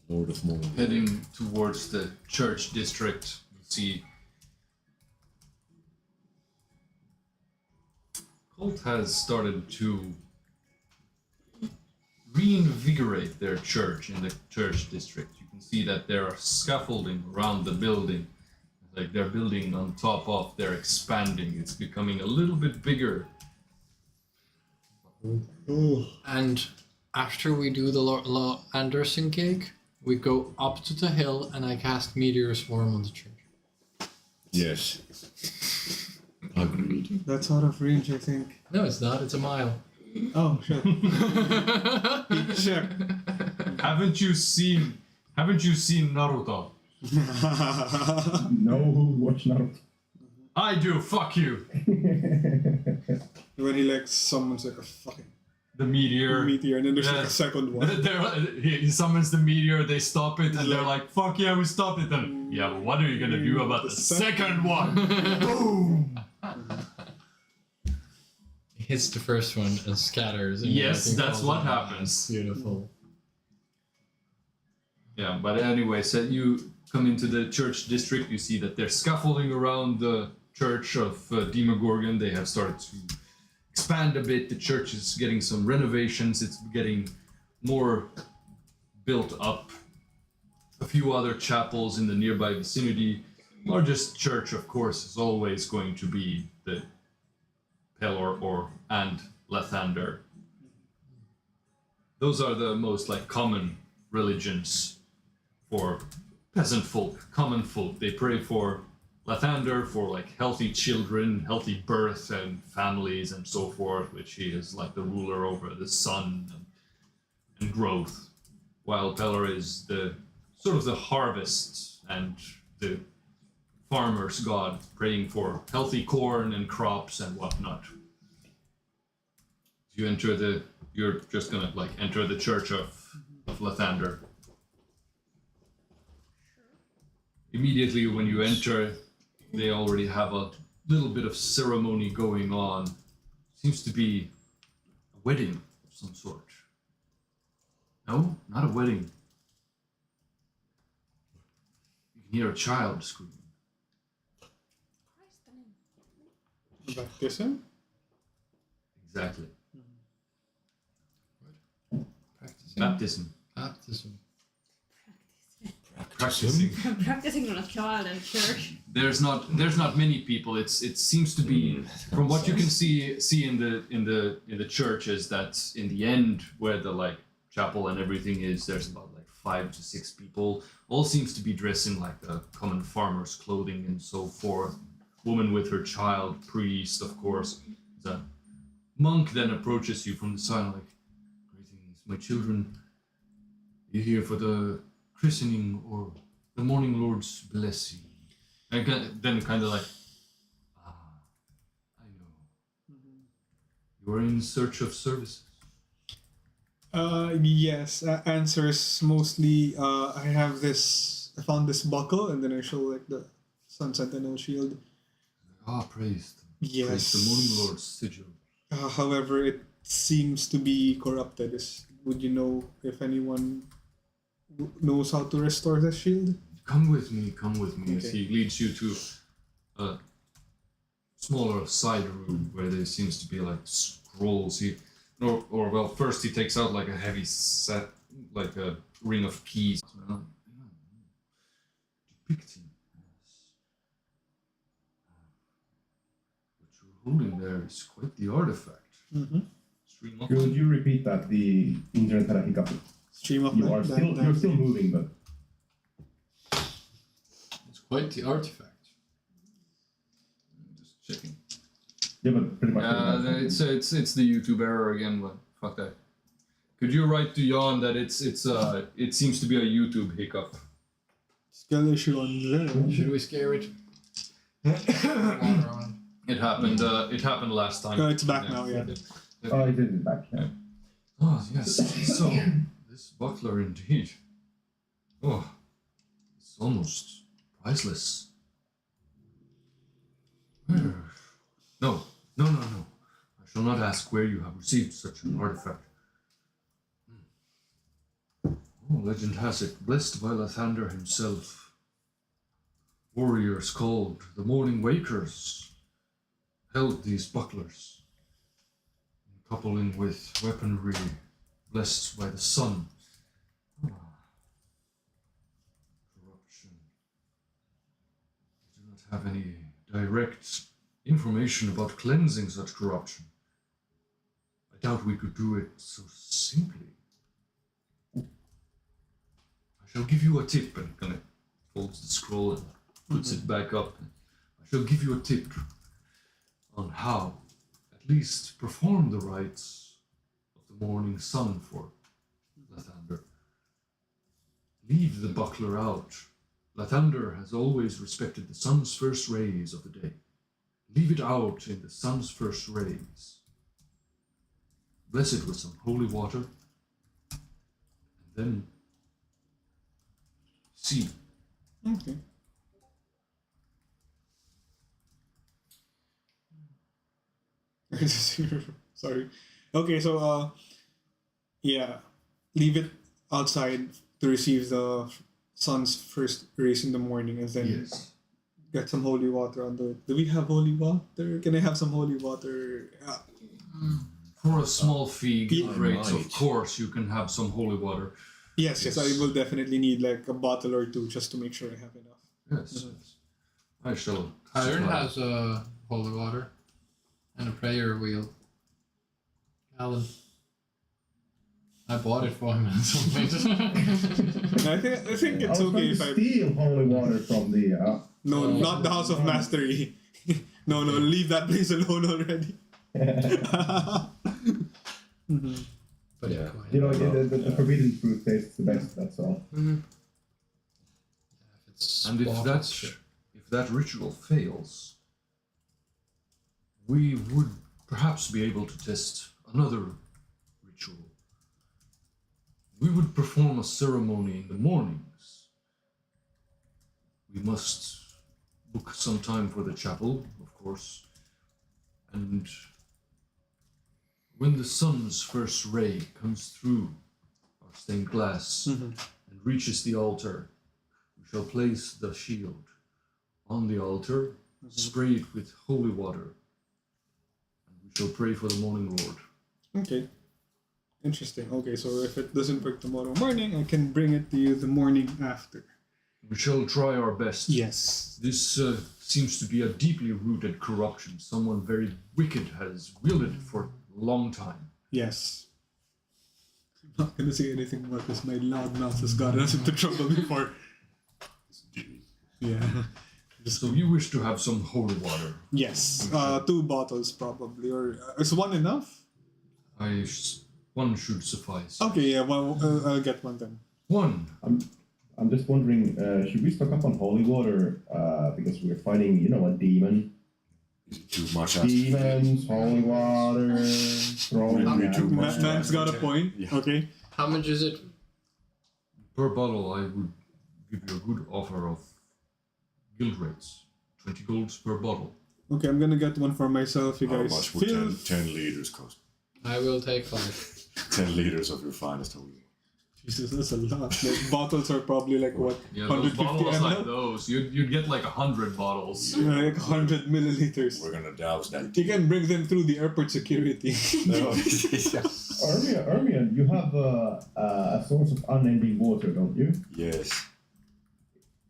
Lord of Morning. Heading towards the church district, you see Cult has started to reinvigorate their church in the church district. You can see that there are scaffolding around the building. Like they're building on top of, they're expanding. It's becoming a little bit bigger. And after we do the Lord Andersson gig, we go up to the hill and I cast Meteor Swarm on the church. Yes. Agreed. That's out of range, I think. No, it's not. It's a mile. Oh, shit. Check. Haven't you seen Naruto? No, watch Naruto. I do, fuck you! When he like summons like a fucking The meteor. meteor, and then there's like Yeah. a second one. He summons the meteor, they stop it, and they're like, fuck yeah, we stopped it. And yeah, but what are you gonna do about the second one? Boom! Hits the first one and scatters. And Yes, everything that's falls what on. happens. Beautiful. Yeah, but anyway, so you come into the church district, you see that they're scaffolding around the church of Demogorgon. They have started to expand a bit. The church is getting some renovations. It's getting more built up. A few other chapels in the nearby vicinity. Largest church, of course, is always going to be the Pelor and Lathander. those are the most like common religions for peasant folk, common folk. They pray for Lathander for like healthy children, healthy birth and families and so forth, which he is like the ruler over the sun and growth, while Pelor is the sort of the harvest and the farmer's god, praying for healthy corn and crops and whatnot. You're just gonna like enter the church of Lathander. Immediately when you enter, they already have a little bit of ceremony going on. Seems to be a wedding of some sort. No, not a wedding. You can hear a child screaming. Baptism? Exactly. Practicing. Baptism. Baptism. Practicing. Practicing on a child in church. There's not many people. It seems to be, from what you can see in the churches, that in the end where the like chapel and everything is, there's about like 5 to 6 people. All seems to be dressed in like the common farmer's clothing and so forth. Woman with her child, priest, of course. The monk then approaches you from the side like, "Greetings, my children. You here for the christening or the morning lord's blessing?" And then kind of like, "Ah, I know. You are in search of services." Yes. Answers mostly. I found this buckle, and then I show like the Sun Sentinel shield. Ah, praised. Yes. Praise the morning lord's sigil. However, it seems to be corrupted. Would you know if anyone knows how to restore the shield? Come with me, as Okay. he leads you to a smaller side room where there seems to be like scrolls. First he takes out like a heavy set, like a ring of keys. Depicting. What you're holding there is quite the artifact. Mm-hmm. Stream of Could you repeat that? The internet had a hiccup. Stream of You're still moving, but It's quite the artifact. Just checking. yeah, but pretty much. It's the YouTube error again, but fuck that. Could you write to Jan that it seems to be a YouTube hiccup? Skill issue on there. Should we scare it? It happened last time. No, it's back now, yeah. Oh, it is back. Yeah. Oh yes. So this buckler indeed. Oh, it's almost priceless. Where? No. I shall not ask where you have received such an artifact. Oh, legend has it, blessed by Lathander himself. Warriors called the Morning Wakers held these bucklers, coupling with weaponry blessed by the sun. Corruption. I do not have any direct information about cleansing such corruption. I doubt we could do it so simply. I shall give you a tip, and kind of folds the scroll and puts it back up. I shall give you a tip on how, at least, perform the rites of the morning sun for Lathander. Leave the buckler out. Lathander has always respected the sun's first rays of the day. Leave it out in the sun's first rays. Bless it with some holy water, and then see. Okay. Sorry. Okay, so yeah, leave it outside to receive the sun's first rays in the morning, and then Yes. get some holy water on the. Do we have holy water? Can I have some holy water? For a small fee, Yeah. great. Of Right. course, you can have some holy water. Yes, Yes. I will definitely need like a bottle or two just to make sure I have enough. Yes. I shall. Iron supply. has holy water and a prayer wheel. Alan. I bought it for him at some point. I think I it's was okay trying if to I... steal holy water from the. No, not the House of Mastery. No, leave that place alone already. But Yeah. You know, the forbidden fruit tastes the best. That's all. And if that ritual fails, we would perhaps be able to test another ritual. We would perform a ceremony in the mornings. We must book some time for the chapel, of course, and when the sun's first ray comes through our stained glass and reaches the altar, we shall place the shield on the altar, spray it with holy water, and we shall pray for the morning lord. Okay. Interesting. Okay, so if it doesn't work tomorrow morning, I can bring it to you the morning after. We shall try our best. Yes. This seems to be a deeply rooted corruption. Someone very wicked has wielded it for a long time. Yes. I'm not gonna say anything about this. My loud mouth has gotten us into trouble before. Yeah. So you wish to have some holy water? Yes. 2 bottles probably, or is one enough? One should suffice. Okay, yeah. Well, I'll get one then. One. I'm just wondering, should we stock up on holy water because we're fighting, a demon? Is it too much? Demons, holy water, throwing. Maybe too much. Man's got a point. Yeah. Okay. How much is it? Per bottle, I would give you a good offer of guild rates. 20 golds per bottle. Okay, I'm gonna get one for myself. You How guys much would feel 10 liters cost? I will take 5. 10 liters of your finest holy water. Jesus, that's a lot. Like, bottles are probably like what? Yeah, those 150 bottles ml? like those. You'd get like 100 bottles. Yeah, like 100 milliliters. We're gonna douse that. You can bring them through the airport security. No. Ermion, you have a source of unending water, don't you? Yes.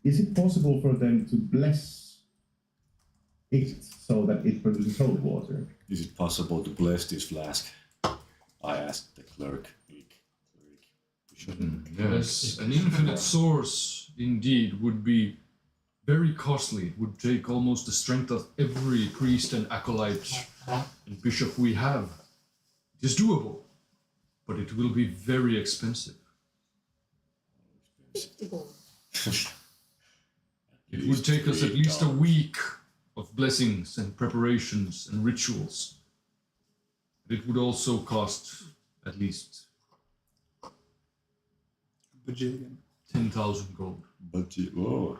Is it possible for them to bless it so that it produces holy water? Is it possible to bless this flask? I asked the cleric. Yes, an infinite source indeed would be very costly. It would take almost the strength of every priest and acolyte and bishop we have. It is doable, but it will be very expensive. 50 gold. It would take us at least a week of blessings and preparations and rituals. It would also cost at least Bajillion. 10,000 gold. But whoa,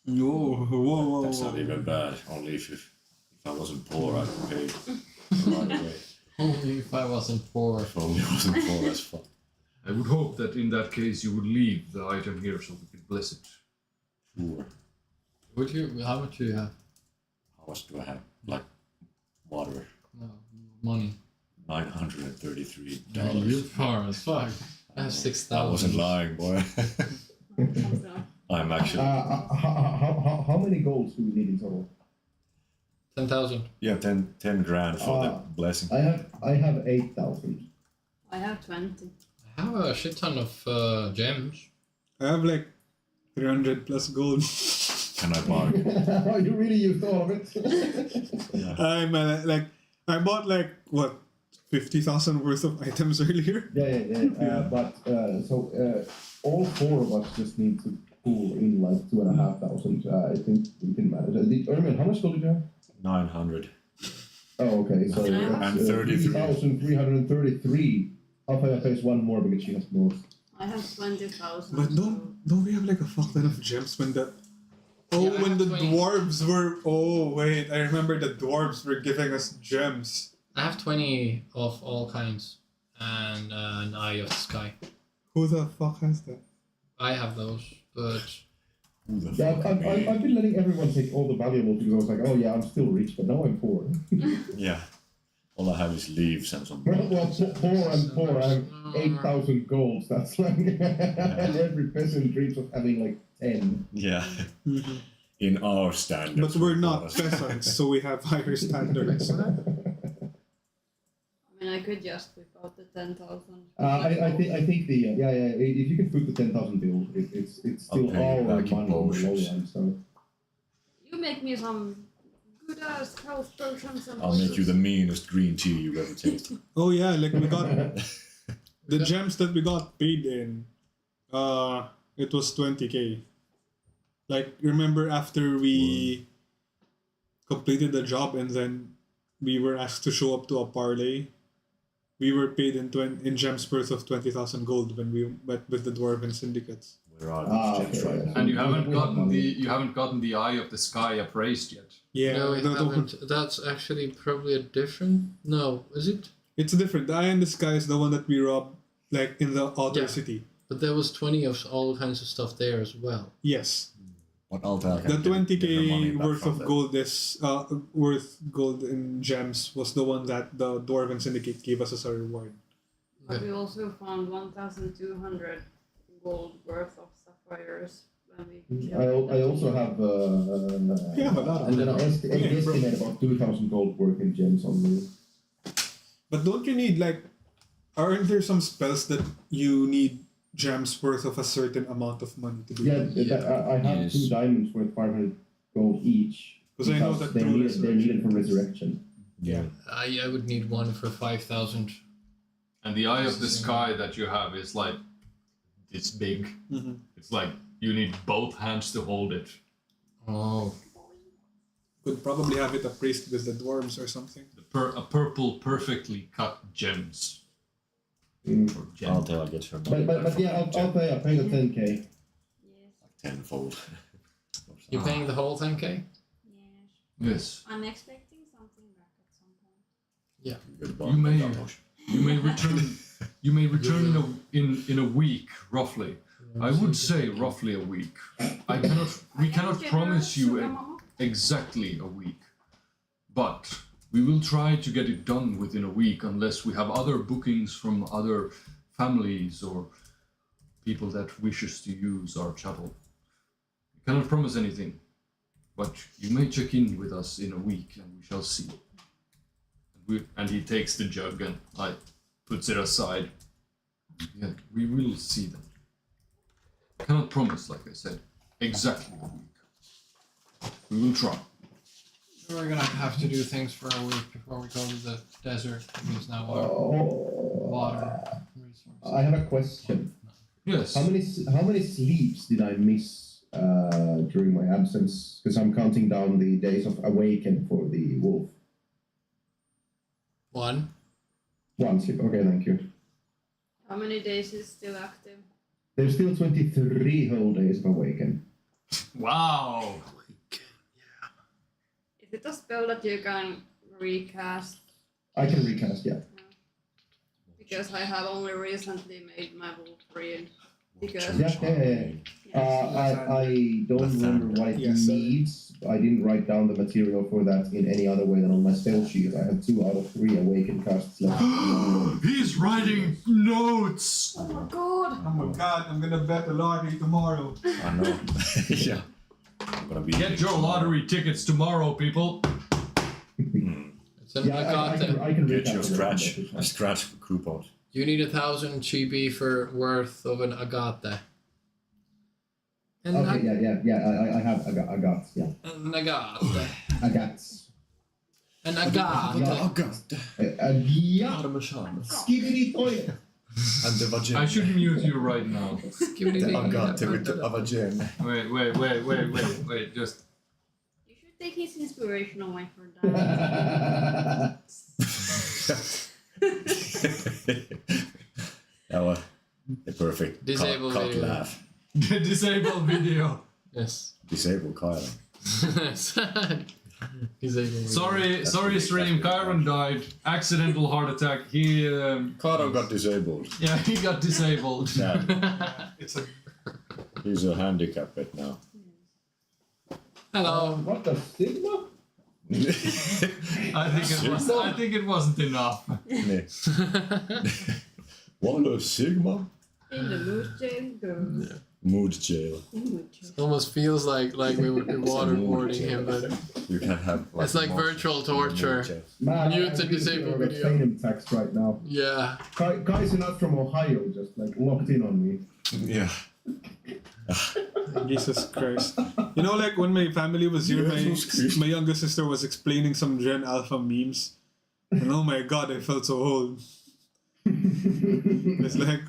Whoa. that's not even bad. Only if I wasn't poor, I'd pay right away. Only if I wasn't poor. If only I wasn't poor as fuck. I would hope that in that case you would leave the item here so we could bless it. Sure. Would you? How much do you have? How much do I have? Like water. No, money. $933. You're poor as fuck. I have 6,000. I wasn't lying, boy. I'm actually. How many golds do we need in total? 10,000. Yeah, 10 grand for the blessing. I have 8,000. I have 20. I have a shit ton of gems. I have like 300 plus gold. Can I buy? You really used all of it. Yeah. I bought like what 50,000 worth of items earlier. Yeah. But all 4 of us just need to pool in like 2,500. I think we can manage. Ermin, how much gold did you have? 900. Oh, okay. So And 33. 3,333. Alpha pays 1 more because she has more. I have 20,000. But don't we have like a fuck ton of gems when the Yeah, I when have the 20. dwarves were wait, I remember the dwarves were giving us gems. I have 20 of all kinds and an Eye of the Sky. Who the fuck has that? I have those, but Who the Yeah, fuck? I've been letting everyone take all the valuables because I was like, oh yeah, I'm still rich, but now I'm poor. Yeah. All I have is leaves and some. Well, poor. I have 8,000 golds. That's like every peasant dreams of having like 10. Yeah. In our standards. But we're not honest. peasants, so we have higher standards. I mean, I could just whip out the 10,000. I think the if you can put the 10,000 bill, it's still I'll pay all you money back on in the long potions. run. So You make me some good ass health potions and I'll make you the meanest green tea you've ever tasted. Oh yeah, like we got the gems that we got paid in. It was 20k. Like remember after we completed the job and then we were asked to show up to a parlay. We were paid in gems worth of 20,000 gold when we met with the dwarven syndicates. Where are these gems right now? And you haven't gotten the eye of the sky appraised yet. Yeah, No, we the- haven't. That's actually probably a different. No, is it? it's different. The Eye in the Sky is the one that we robbed, like in the outer Yeah. city. But there was 20 of all kinds of stuff there as well. Yes, What altar the can get her money 20k back worth from of them? gold worth gold in gems was the one that the dwarven syndicate gave us as a reward. But we also found 1,200 gold worth of sapphires when we I also have Yeah, but not- I'm gonna estimate about 2,000 gold worth in gems on me. But don't you need like, aren't there some spells that you need gems worth of a certain amount of money to do? Yeah, I have Yes. 2 diamonds worth 500 gold each. Because I know that they're through needed for resurrection. Yeah. I would need one for 5,000. And the eye of the sky that you have is like this big. Mhm. It's like you need both hands to hold it. Oh. Could probably have it appraised with the dwarves or something. A purple, perfectly cut gems. Mm. Or gem. Altar gets her money But back yeah, from I'll pay the 10k. Yes. tenfold. You're paying the whole 10k? Yes. Yes. I'm expecting something back at some point. You may return. You may return in a week, roughly. I would say roughly a week. We cannot promise you exactly a week, but we will try to get it done within a week, unless we have other bookings from other families or people that wishes to use our chapel. We cannot promise anything, but you may check in with us in a week, and we shall see. And he takes the jug and puts it aside. Yeah, we will see them. I cannot promise, like I said, exactly a week. We will try. We're gonna have to do things for a week before we go to the desert. Because now our water resources. I have a question. Yes. How many sleeps did I miss during my absence? Because I'm counting down the days of awaken for the wolf. 1. 1 sleep. Okay, thank you. How many days is still active? There's still 23 whole days of awaken. Wow. Is it a spell that you can recast? I can recast, yeah. Because I have only recently made my wolf free. Because Yeah. I don't remember what it Yes, sir. needs. I didn't write down the material for that in any other way than on my spell sheet. I have 2 out of 3 awaken casts left. He's writing notes. oh my god! Oh my god, I'm gonna bet the lottery tomorrow. I know. Yeah. I'm gonna be Get your lottery tickets tomorrow, people. It's an Yeah, agate. I can Get your recast scratch. A scratch coupon. You need 1,000 chibi for worth of an agate. And Okay, yeah. I have. I got. Yeah, an agate. I got. An agate. Yeah. Parmesan. Skibidi toilet. And the vagina. I should mute you right now. The agate with the vagina. Wait. Just. You should take his inspiration away for that. That was the perfect Disable cock video. laugh. Disable video. Yes. Disable Kyle. Sorry, stream. Kyron died. Accidental heart attack. He Kyle got disabled. he got disabled. Yeah, It's a he's a handicapped now. Hello. What the sigma? I think it wasn't enough. Nee. What a Sigma? In the mood change goes. Mood jail. It almost feels like we would be waterboarding him, but You can have. it's like monster- virtual torture. Man, Mute and I'm disable thinking of video. Phantom text right now. Yeah. Guys are not from Ohio, just like locked in on me. Yeah. Jesus Christ. You know, like when my family was here, Jesus Christ. my younger sister was explaining some Gen Alpha memes. And oh my god, I felt so old. It's like,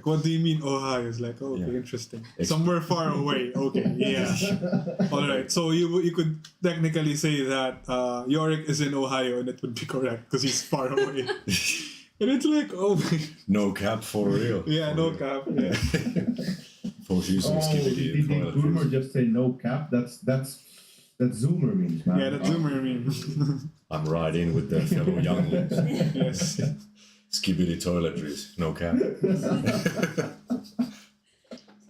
what do you mean Ohio? It's like, okay, Yeah. interesting. Somewhere far away. Okay, yeah. Alright, so you could technically say that Yorick is in Ohio and it would be correct because he's far away. And it's like, oh my... No cap for real. Yeah, For no real. cap. Yeah. For using skibidi did toilet Boomer paper. just say no cap? That's Zoomer means, man. Yeah, that's Zoomer meme. I'm right in with the fellow younglings. Yes. Skibidi toiletries, no cap.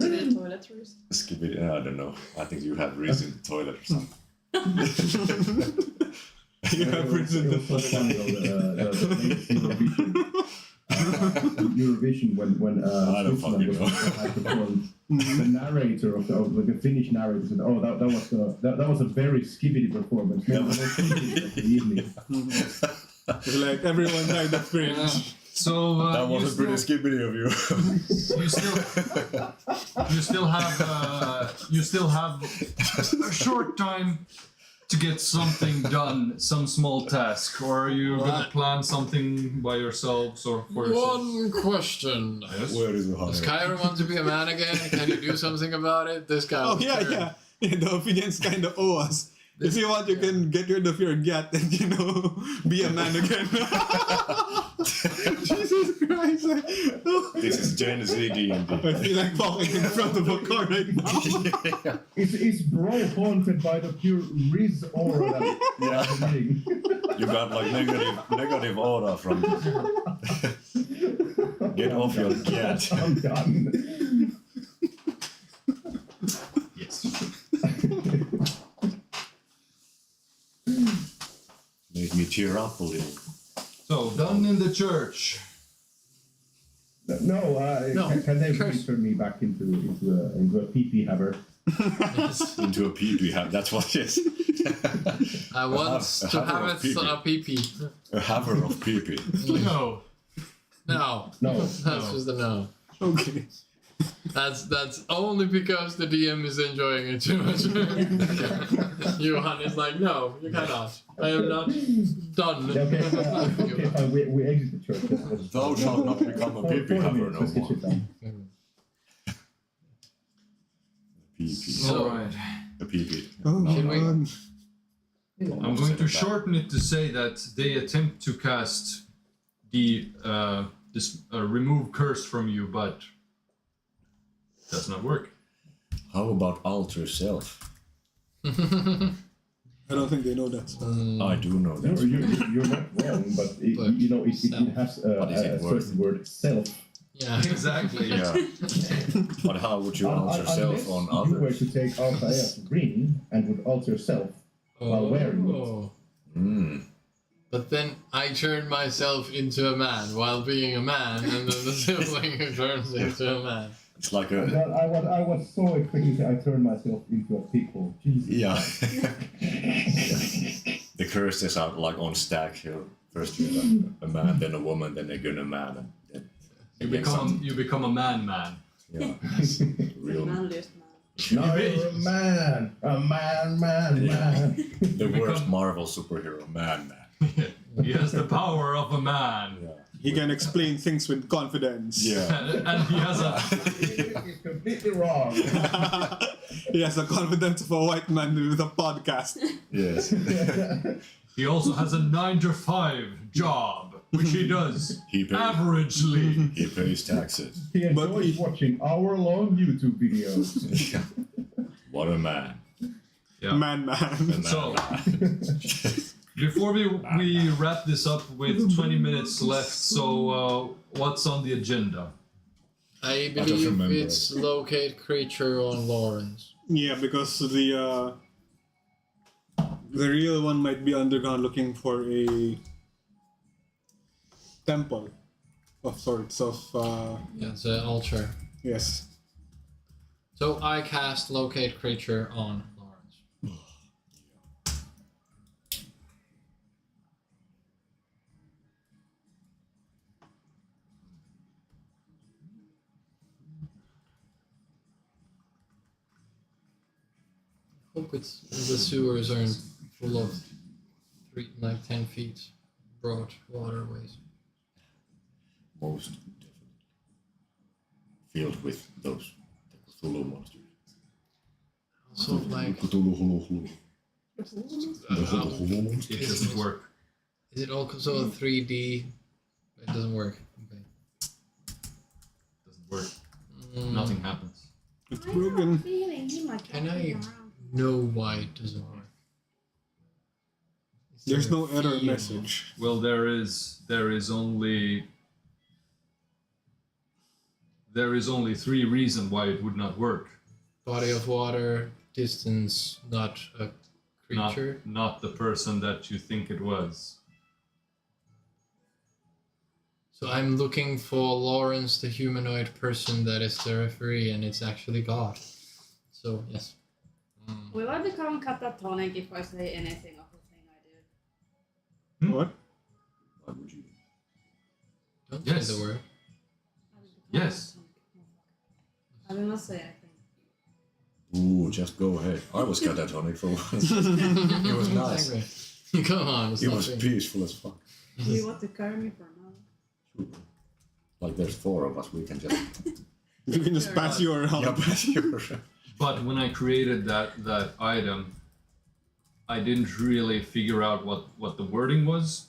Toiletries. Skibidi, I don't know. I think you have reason toilet or something. You have reason to It was so funny though, Eurovision when I don't Switzerland fucking know. had performed. The narrator of the Finnish narrator said, "Oh, that was a very skibidi performance. Maybe the most skibidi of the evening." It's like everyone died of cringe. So That was a pretty skibidi of you. you still have a short time to get something done, some small task, or are you gonna plan something by yourselves or for yourself? One question. Where is the Does higher? Kyra want to be a man again? Can you do something about it? This guy. Oh yeah, yeah. The opinions kind of owe us. If you want, you can get rid of your gat and be a man again. Jesus Christ! This is Gen Z D&D. I feel like walking in front of a car right now. Is bro haunted by the pure Riz aura that Yeah. You got like negative aura from this. Get off your cat. I'm done. Yes. Made me tear up a little. So done in the church. No, No, can they curse. really turn me back into a pee haver? Into a pee have. That's what it is. I want A to haver have of it pee-pee. a pee. A haver of pee. No. No. No. That's just a no. Okay. That's only because the DM is enjoying it too much. Johan is like, no, you cannot. I am not done. Okay, fine. We exit the church. Thou shalt not become a pee haver no Let's get more. shit done. Pee. All right. A pee. Oh Can we- God. I'm going to shorten it to say that they attempt to cast the remove curse from you, but does not work. How about alter self? I don't think they know that. I do know that. You're not wrong, but it has But is it a worth certain word, self. Yeah. Exactly. Yeah. But how would you alter self on Unless you were others? to take Altair's ring and would alter self while wearing it. Oh. Mm. But then I turn myself into a man while being a man, and then the sibling who turns into a man. It's like And a then I was so expecting I turned myself into a pickle. Jesus. yeah. The curses are like on stack here. First you're like a man, then a woman, then again a man, and then again You become a man. yeah, real Manliest man. Now you're a man. the worst Marvel superhero man. He has the power of a man. Yeah. He can explain things with confidence. Yeah. And he has a It's completely wrong. He has the confidence of a white man with a podcast. Yes. he also has a 9-to-5 job, which he does He pays- averagely. He pays taxes. He But enjoys watching hour-long YouTube videos. What a man. Yeah. Man. A man. So- Before we wrap this up with 20 minutes left, so what's on the agenda? I just believe remember it's locate creature on Lawrence. Yeah, because the real one might be underground looking for a temple of sorts of Yeah, it's an altar. yes. So I cast locate creature on Lawrence. Hope it's the sewers aren't full of 10 feet broad waterways. Most definitely. Filled with those Cthulhu monsters. Also, like, Cthulhu. It doesn't work. is it also a 3D? It doesn't work. Okay. Doesn't work. Nothing happens. It's I have a broken. feeling he might Can not be I around. know why it doesn't work? Is There's there no a error feel? message. Well, there is only 3 reasons why it would not work. Body of water, distance, not a creature. Not the person that you think it was. So I'm looking for Lawrence, the humanoid person that is the referee, and it's actually God. So yes. Will I become catatonic if I say anything of the thing I did? What? Why would you? Don't Yes. say the word. I will become Yes. catatonic. I will not say anything. Ooh, just go ahead. I was catatonic for once. It was nice. Exactly. Come on, It was stop it. peaceful as fuck. Do you want to carry me for now? Like there's 4 of us, we can just You can just pass you around. pass you. But when I created that item, I didn't really figure out what the wording was.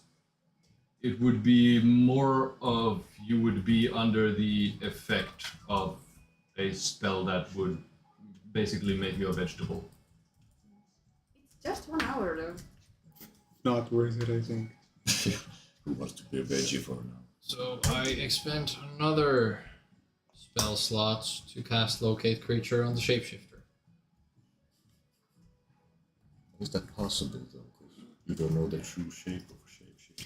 It would be more of you would be under the effect of a spell that would basically make you a vegetable. It's just 1 hour though. Not worth it, I think. Who wants to be a veggie for now? So I expend another spell slot to cast locate creature on the shapeshifter. Is that possible though? Because you don't know the true shape of a shapeshifter.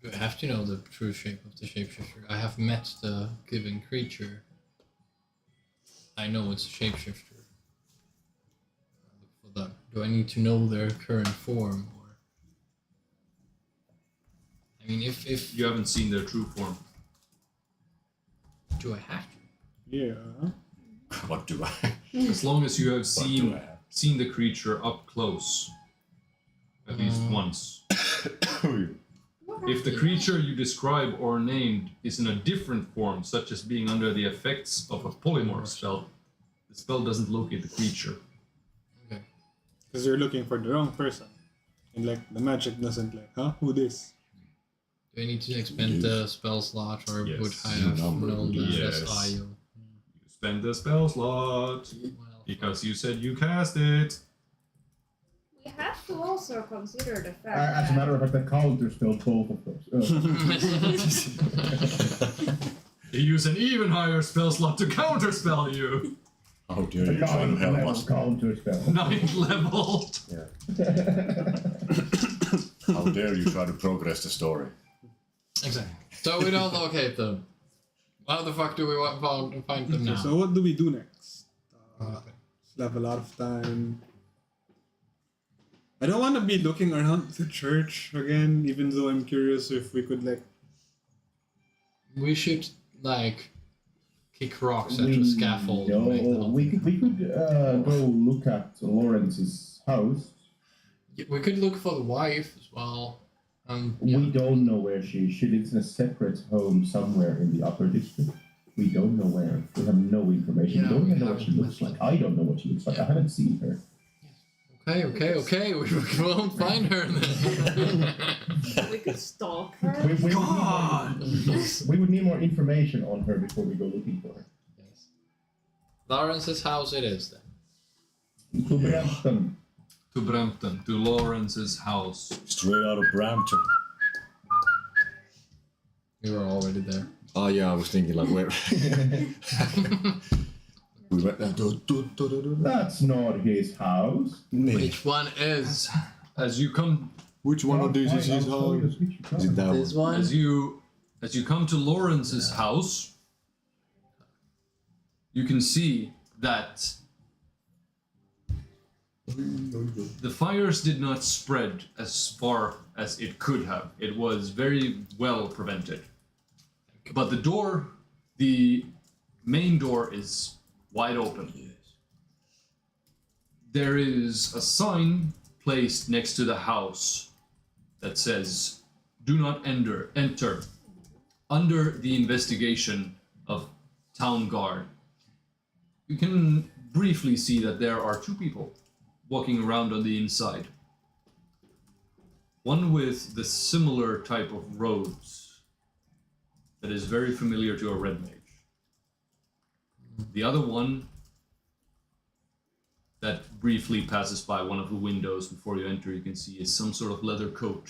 You have to know the true shape of the shapeshifter. I have met the given creature. I know it's a shapeshifter. I look for them. Do I need to know their current form, or? I mean, if You haven't seen their true form. do I have to? Yeah. What do I? As long as you have What do I have? seen the creature up close, at least once. If the creature you describe or named is in a different form, such as being under the effects of a polymorph spell, the spell doesn't locate the creature. Okay. Because you're looking for the wrong person. And like the magic doesn't like, huh? Who this? Do I need to expend the spell slot, or Yes. would I have Number, known that yes. as IO? You spend the spell slot Well, because you said you cast it. We have to also consider the fact As a that matter of fact, the counter spell both of those. You use an even higher spell slot to counterspell you. How dare The you try to help us? counter spell. 9th level. Yeah. How dare you try to progress the story? exactly. So we don't locate them. How the fuck do we find them now? So what do we do next? Still have a lot of time. I don't want to be looking around the church again, even though I'm curious if we could like. We should like kick rocks at the scaffold. No, and make the whole we thing. could go look at Lawrence's house. We could look for the wife as well. We don't know where she is. She lives in a separate home somewhere in the upper district. We don't know where. We have no information. Yeah, we don't we even know what she haven't looks mentioned like. I don't know what she looks like. I haven't seen her. Okay. We won't find her then. we could stalk her. We would need more information on her before we go looking for her. Yes. Lawrence's house it is then. To Brampton. To Brampton, to Lawrence's house. Straight out of Brampton. We were already there. Oh yeah, I was thinking like where. We went. That's not his house. Which one is? As you come Which one of these is his home? Is it that This one? one? As you come to Lawrence's house, you can see that The fires did not spread as far as it could have. It was very well prevented. But the main door is wide open. There is a sign placed next to the house that says, "Do not enter under the investigation of town guard." You can briefly see that there are two people walking around on the inside. One with the similar type of robes that is very familiar to a red mage. The other one that briefly passes by one of the windows before you enter, you can see is some sort of leather coat.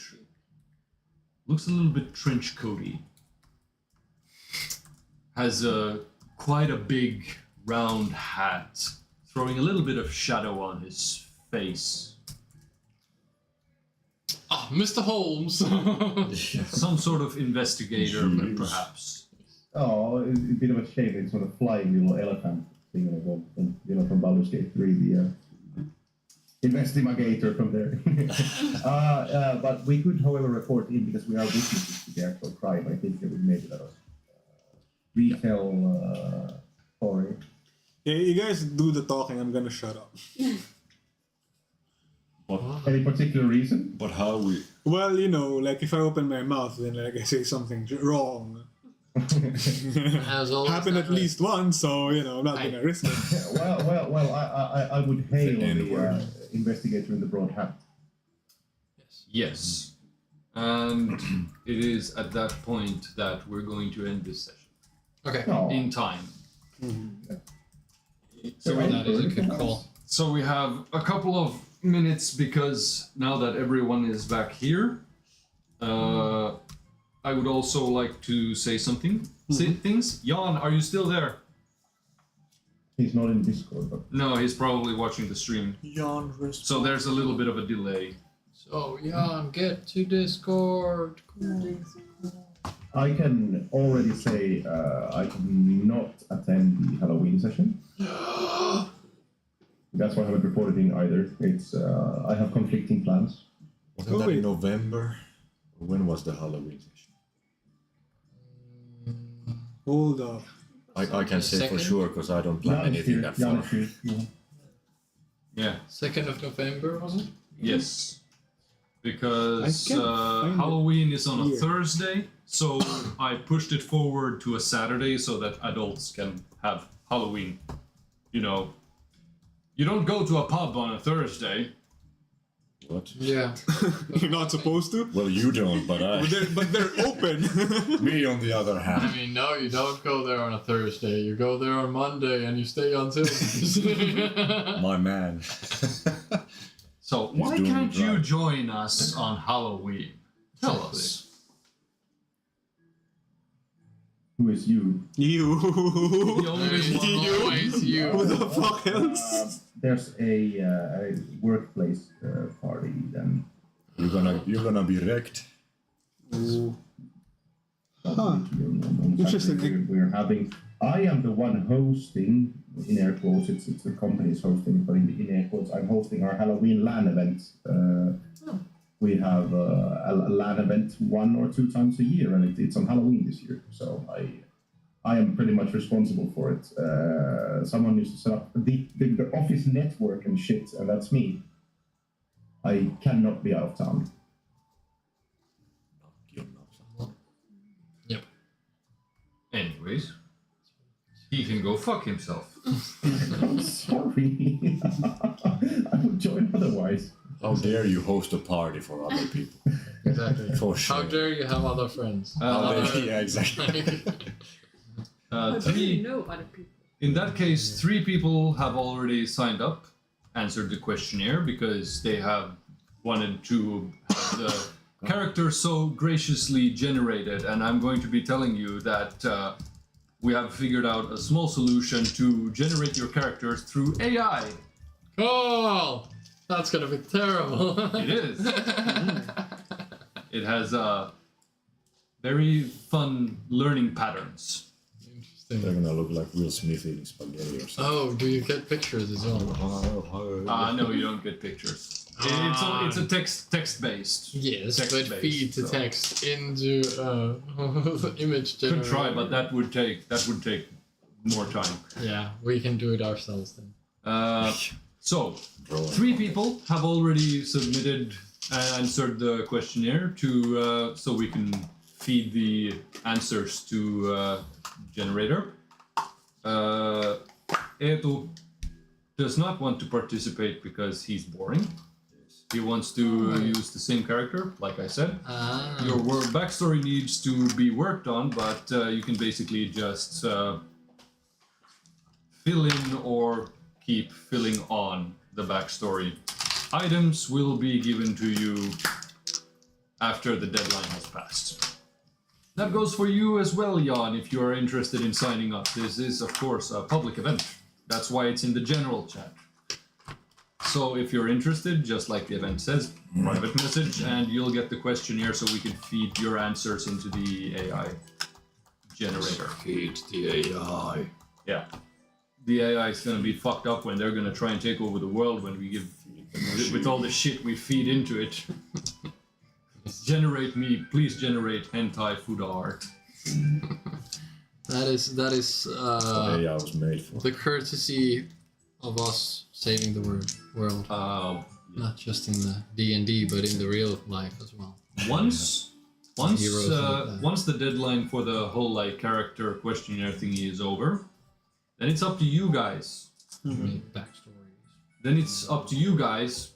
Looks a little bit trench coaty. Has quite a big round hat, throwing a little bit of shadow on his face. Ah, Mr. Holmes. Some sort of investigator, perhaps. Oh, it's a bit of a shame. It's sort of flying little elephant thing, from Baldurs Gate 3, the investigator from there. But we could, however, report in because we are witnesses to the actual crime. I think that we made that retell story. Yeah, you guys do the talking. I'm gonna shut up. Any particular reason? But how we? Well, like if I open my mouth, then like I say something wrong. As always, Happened at least once, so I'm not gonna risk it. Well. I would hail the N-word. investigator in the broad hat. Yes. And it is at that point that we're going to end this session. Okay. Oh. In time. So that is a good call. So we have a couple of minutes because now that everyone is back here, I would also like to say something. Say things. Jan, are you still there? He's not in Discord, but No, he's probably watching the stream. Jan, So there's a little bit of a delay. So, Jan, get to Discord. I can already say I cannot attend the Halloween session. That's why I haven't reported in either. It's I have conflicting plans. Wasn't that in November? When was the Halloween session? Hold up. I can say for Second? sure because I don't plan anything that Jan far. is here. Yeah. Yeah. 2nd of November, was it? Yes. Because I can't find it Halloween is on a here. Thursday, so I pushed it forward to a Saturday so that adults can have Halloween. You don't go to a pub on a Thursday. What? Yeah. You're not supposed to, Well, you don't, but I. but they're open. Me, on the other I hand. mean, no, you don't go there on a Thursday. You go there on Monday and you stay until. My man. So why doing can't it you right. join us on Halloween? Tell us. Who is you? You. The only one Always you. Who the fuck else? There's a workplace party then. You're gonna be wrecked. Interesting. We're having. I am the one hosting, in air quotes. It's the company's hosting, but in air quotes, I'm hosting our Halloween LAN event. We have a LAN event 1 or 2 times a year, and it's on Halloween this year. So I am pretty much responsible for it. Someone needs to set up the office network and shit, and that's me. I cannot be out of town. Yep. Anyways, he can go fuck himself. I'm sorry. I would join otherwise. How dare you host a party for other people? Exactly. For sure. How dare you have other friends? Yeah, exactly. How do you know other people? In that case, 3 people have already signed up, answered the questionnaire because they have wanted to have the character so graciously generated, and I'm going to be telling you that we have figured out a small solution to generate your characters through AI. Oh, that's gonna be terrible. It is. It has very fun learning patterns. They're thing. gonna look like Will Smith eating spaghetti or something. Oh, do you get pictures as well? No, you don't get pictures. It's a text based. Yes, but Text-based, feed the so. text into image Could generator. try, but that would take more time. Yeah, we can do it ourselves then. So 3 people have already submitted and answered the questionnaire to so we can feed the answers to generator. Eetu does not want to participate because he's boring. He wants to use the same character, like I said. Your backstory needs to be worked on, but you can basically just fill in or keep filling on the backstory. Items will be given to you after the deadline has passed. That goes for you as well, Jan, if you are interested in signing up. This is, of course, a public event. That's why it's in the general chat. So if you're interested, just like the event says, private message, and you'll get the questionnaire so we can feed your answers into the AI generator. Feed the AI. Yeah. The AI is going to be fucked up when they're going to try and take over the world when we give, with all the shit we feed into it. Please generate hentai food art. That is What AI was made for. the courtesy of us saving the world. Not just in the D&D, but in the real life as well. Once Heroes like that. once the deadline for the whole like character questionnaire thingy is over, then it's up to you guys. Backstories. Then it's up to you guys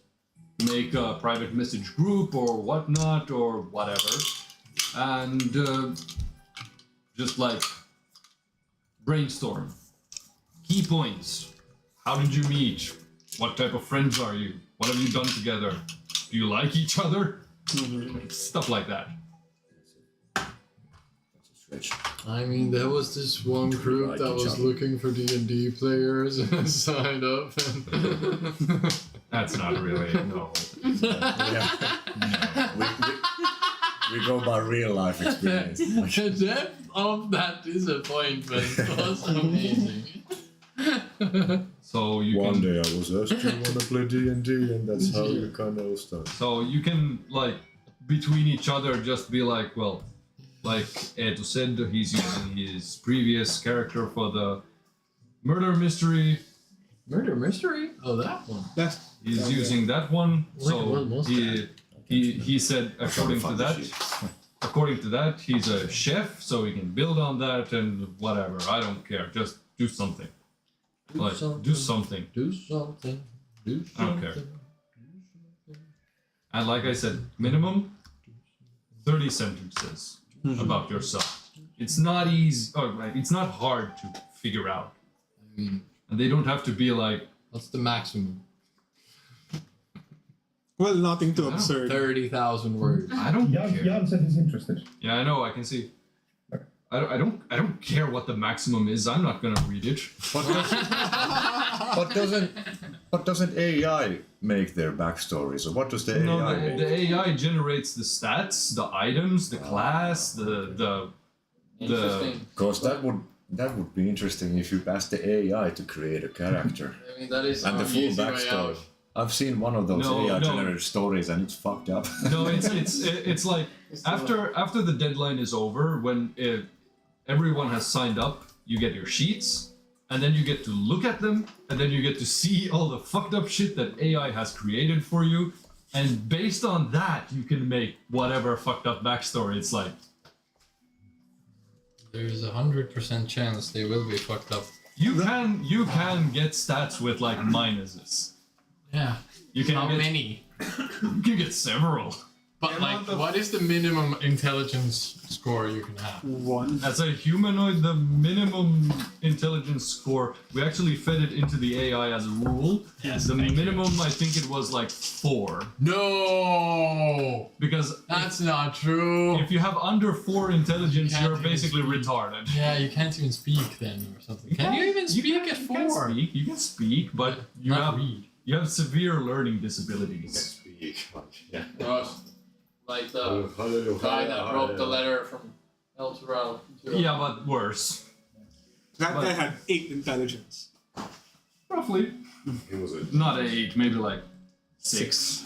to make a private message group or whatnot or whatever, and just like brainstorm key points. How did you meet? What type of friends are you? What have you done together? Do you like each other? Stuff like that. Switch. I mean, there was this one group Like that each was other. looking for D&D players and signed up. And That's not really no. We go by real life experience. The depth of that disappointment was amazing. So you One can day I was asked, "Do you want to play D&D?" and that's how you kind of start. So you can like between each other just be like, well, like Eetu said, he's using his previous character for the murder mystery. Murder mystery? Oh, that one. That's He's using that one. Which one So was he said according to that, he's a chef, so he can build on that and whatever. I don't care. Just do something. Like do something. Do something. Do something. I don't care. And like I said, minimum 30 sentences about yourself. It's not easy. It's not hard to figure out. I mean, And they don't have to be like, what's the maximum? well, nothing too Yeah. absurd. 30,000 words. I don't care. Jan said he's interested. Yeah, I know. I can see. I don't care what the maximum is. I'm not gonna read it. But doesn't AI make their backstories? Or what does the No, AI make? the AI generates the stats, the items, the class, the Interesting. Because that would be interesting if you asked the AI to create a character. I mean, that is And the an full easy way backstory. out. I've seen one of those No, AI no. generated stories and it's fucked up. No, it's like after the deadline is over, when everyone has signed up, you get your sheets, and then you get to look at them, and then you get to see all the fucked up shit that AI has created for you, and based on that, you can make whatever fucked up backstory. It's like There's 100% chance they will be fucked up. you can get stats with like minuses. Yeah. You can How get, many? You can get several. But like, what is the minimum intelligence score you can have? One. As a humanoid, the minimum intelligence score, we actually fed it into the AI as a rule. Yes, The thank you. minimum, I think it was like 4. No, Because that's not true. if you have under 4 intelligence, You can't you're even basically speak. retarded. Yeah, you can't even speak then, or something. Can you even speak at You can 4? speak, you can speak, but you Not have read. you have severe learning disabilities. Like the guy that wrote the letter from Elturel. Yeah, but worse. That guy had 8 intelligence. Roughly. It was a Not 8, maybe like 6.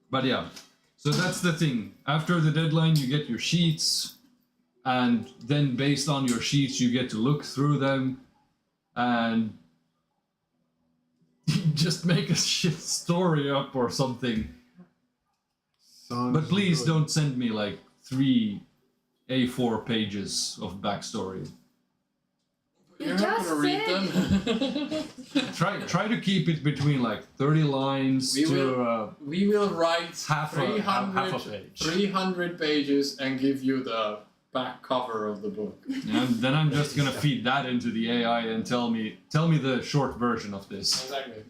But yeah, so that's the thing. After the deadline, you get your sheets, and then based on your sheets, you get to look through them and just make a shit story up or something. But please don't send me like 3 A4 pages of backstory. You're not gonna read them. Try to keep it between like 30 lines We to We will write half a page. 300 pages and give you the back cover of the book. And then I'm just gonna feed that into the AI and tell me the short version of this. Exactly.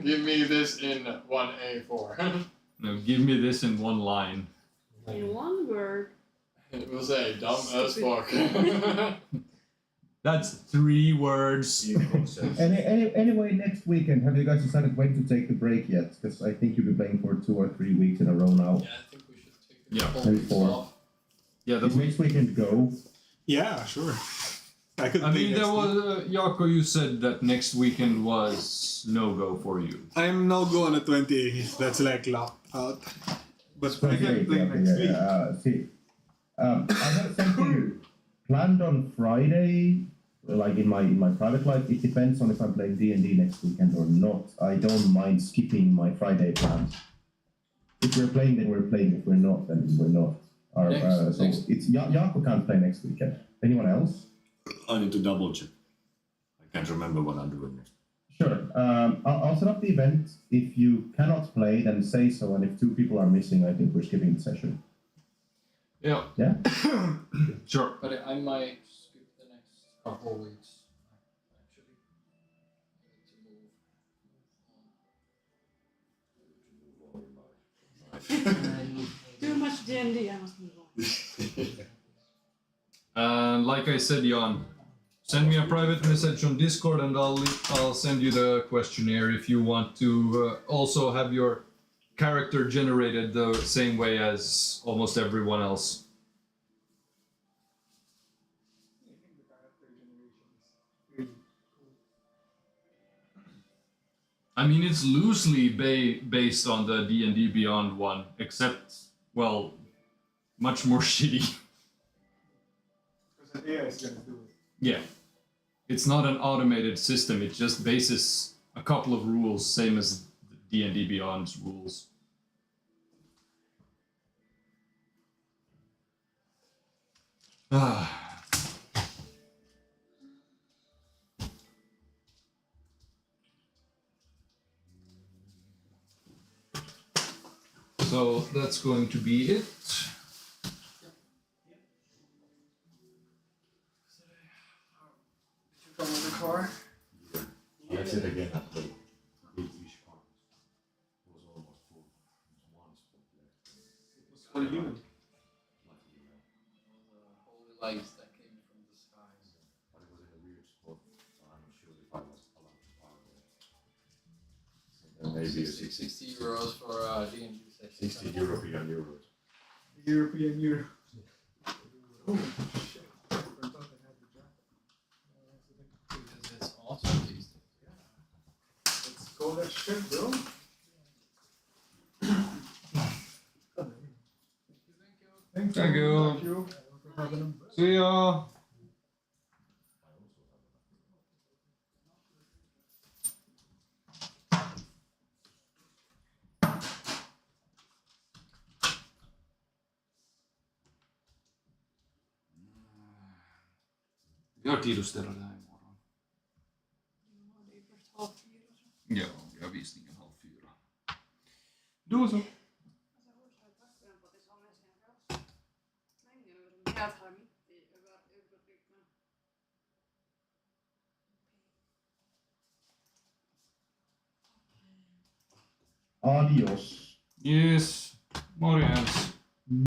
Give me this in 1 A4. No, give me this in 1 line. In one word. It will say dumb as fuck. That's 3 words. Anyway, next weekend, have you guys decided when to take the break yet? Because I think you'll be playing for 2 or 3 weeks in a row now. Yeah, I think we should take Yeah. a couple Maybe weeks 4. off. Yeah, Does next weekend go? Yeah, sure. I could I play mean, there next week. was Jaakko. You said that next weekend was no go for you. I'm no go on the 28th. That's like locked out. But I can 28, play yeah, next week. see, I have something planned on Friday, like in my private life. It depends on if I'm playing D&D next weekend or not. I don't mind skipping my Friday plans. If we're playing, then we're playing. If we're not, then we're not. So it's Jaakko can't play next weekend. Anyone else? I need to double check. I can't remember what I'm doing next. Sure. I'll set up the event. If you cannot play, then say so. And if 2 people are missing, I think we're skipping the session. Yeah. Yeah? Sure. But I might skip the next couple of weeks. Actually, I need to move. Too much D&D, I must move on. And like I said, Jan, send me a private message on Discord, and I'll send you the questionnaire if you want to also have your character generated the same way as almost everyone else. I mean, it's loosely based on the D&D Beyond one, except, well, much more shitty. Because the AI is gonna do it. Yeah. It's not an automated system, it just bases a couple of rules, same as D&D Beyond's rules. So that's going to be it. Did you come with the car? Let's it again at the British Farm. It was almost full. There was 1 spot left. For you. The holy lights that came from the skies. But it was in a weird spot, so I'm not sure if I was allowed to park there. So maybe a 60 euros for D&D session. 60 European euros. European Euro. Oh, shit. I forgot I had the jacket. Because it's awesome these days. Let's go that shit, bro. Thank Thank you. Thank you. See ya! Vi har tid att ställa det här imorgon. Ja, jag visningen 3:30. Då så. Adios. Yes. Morjens.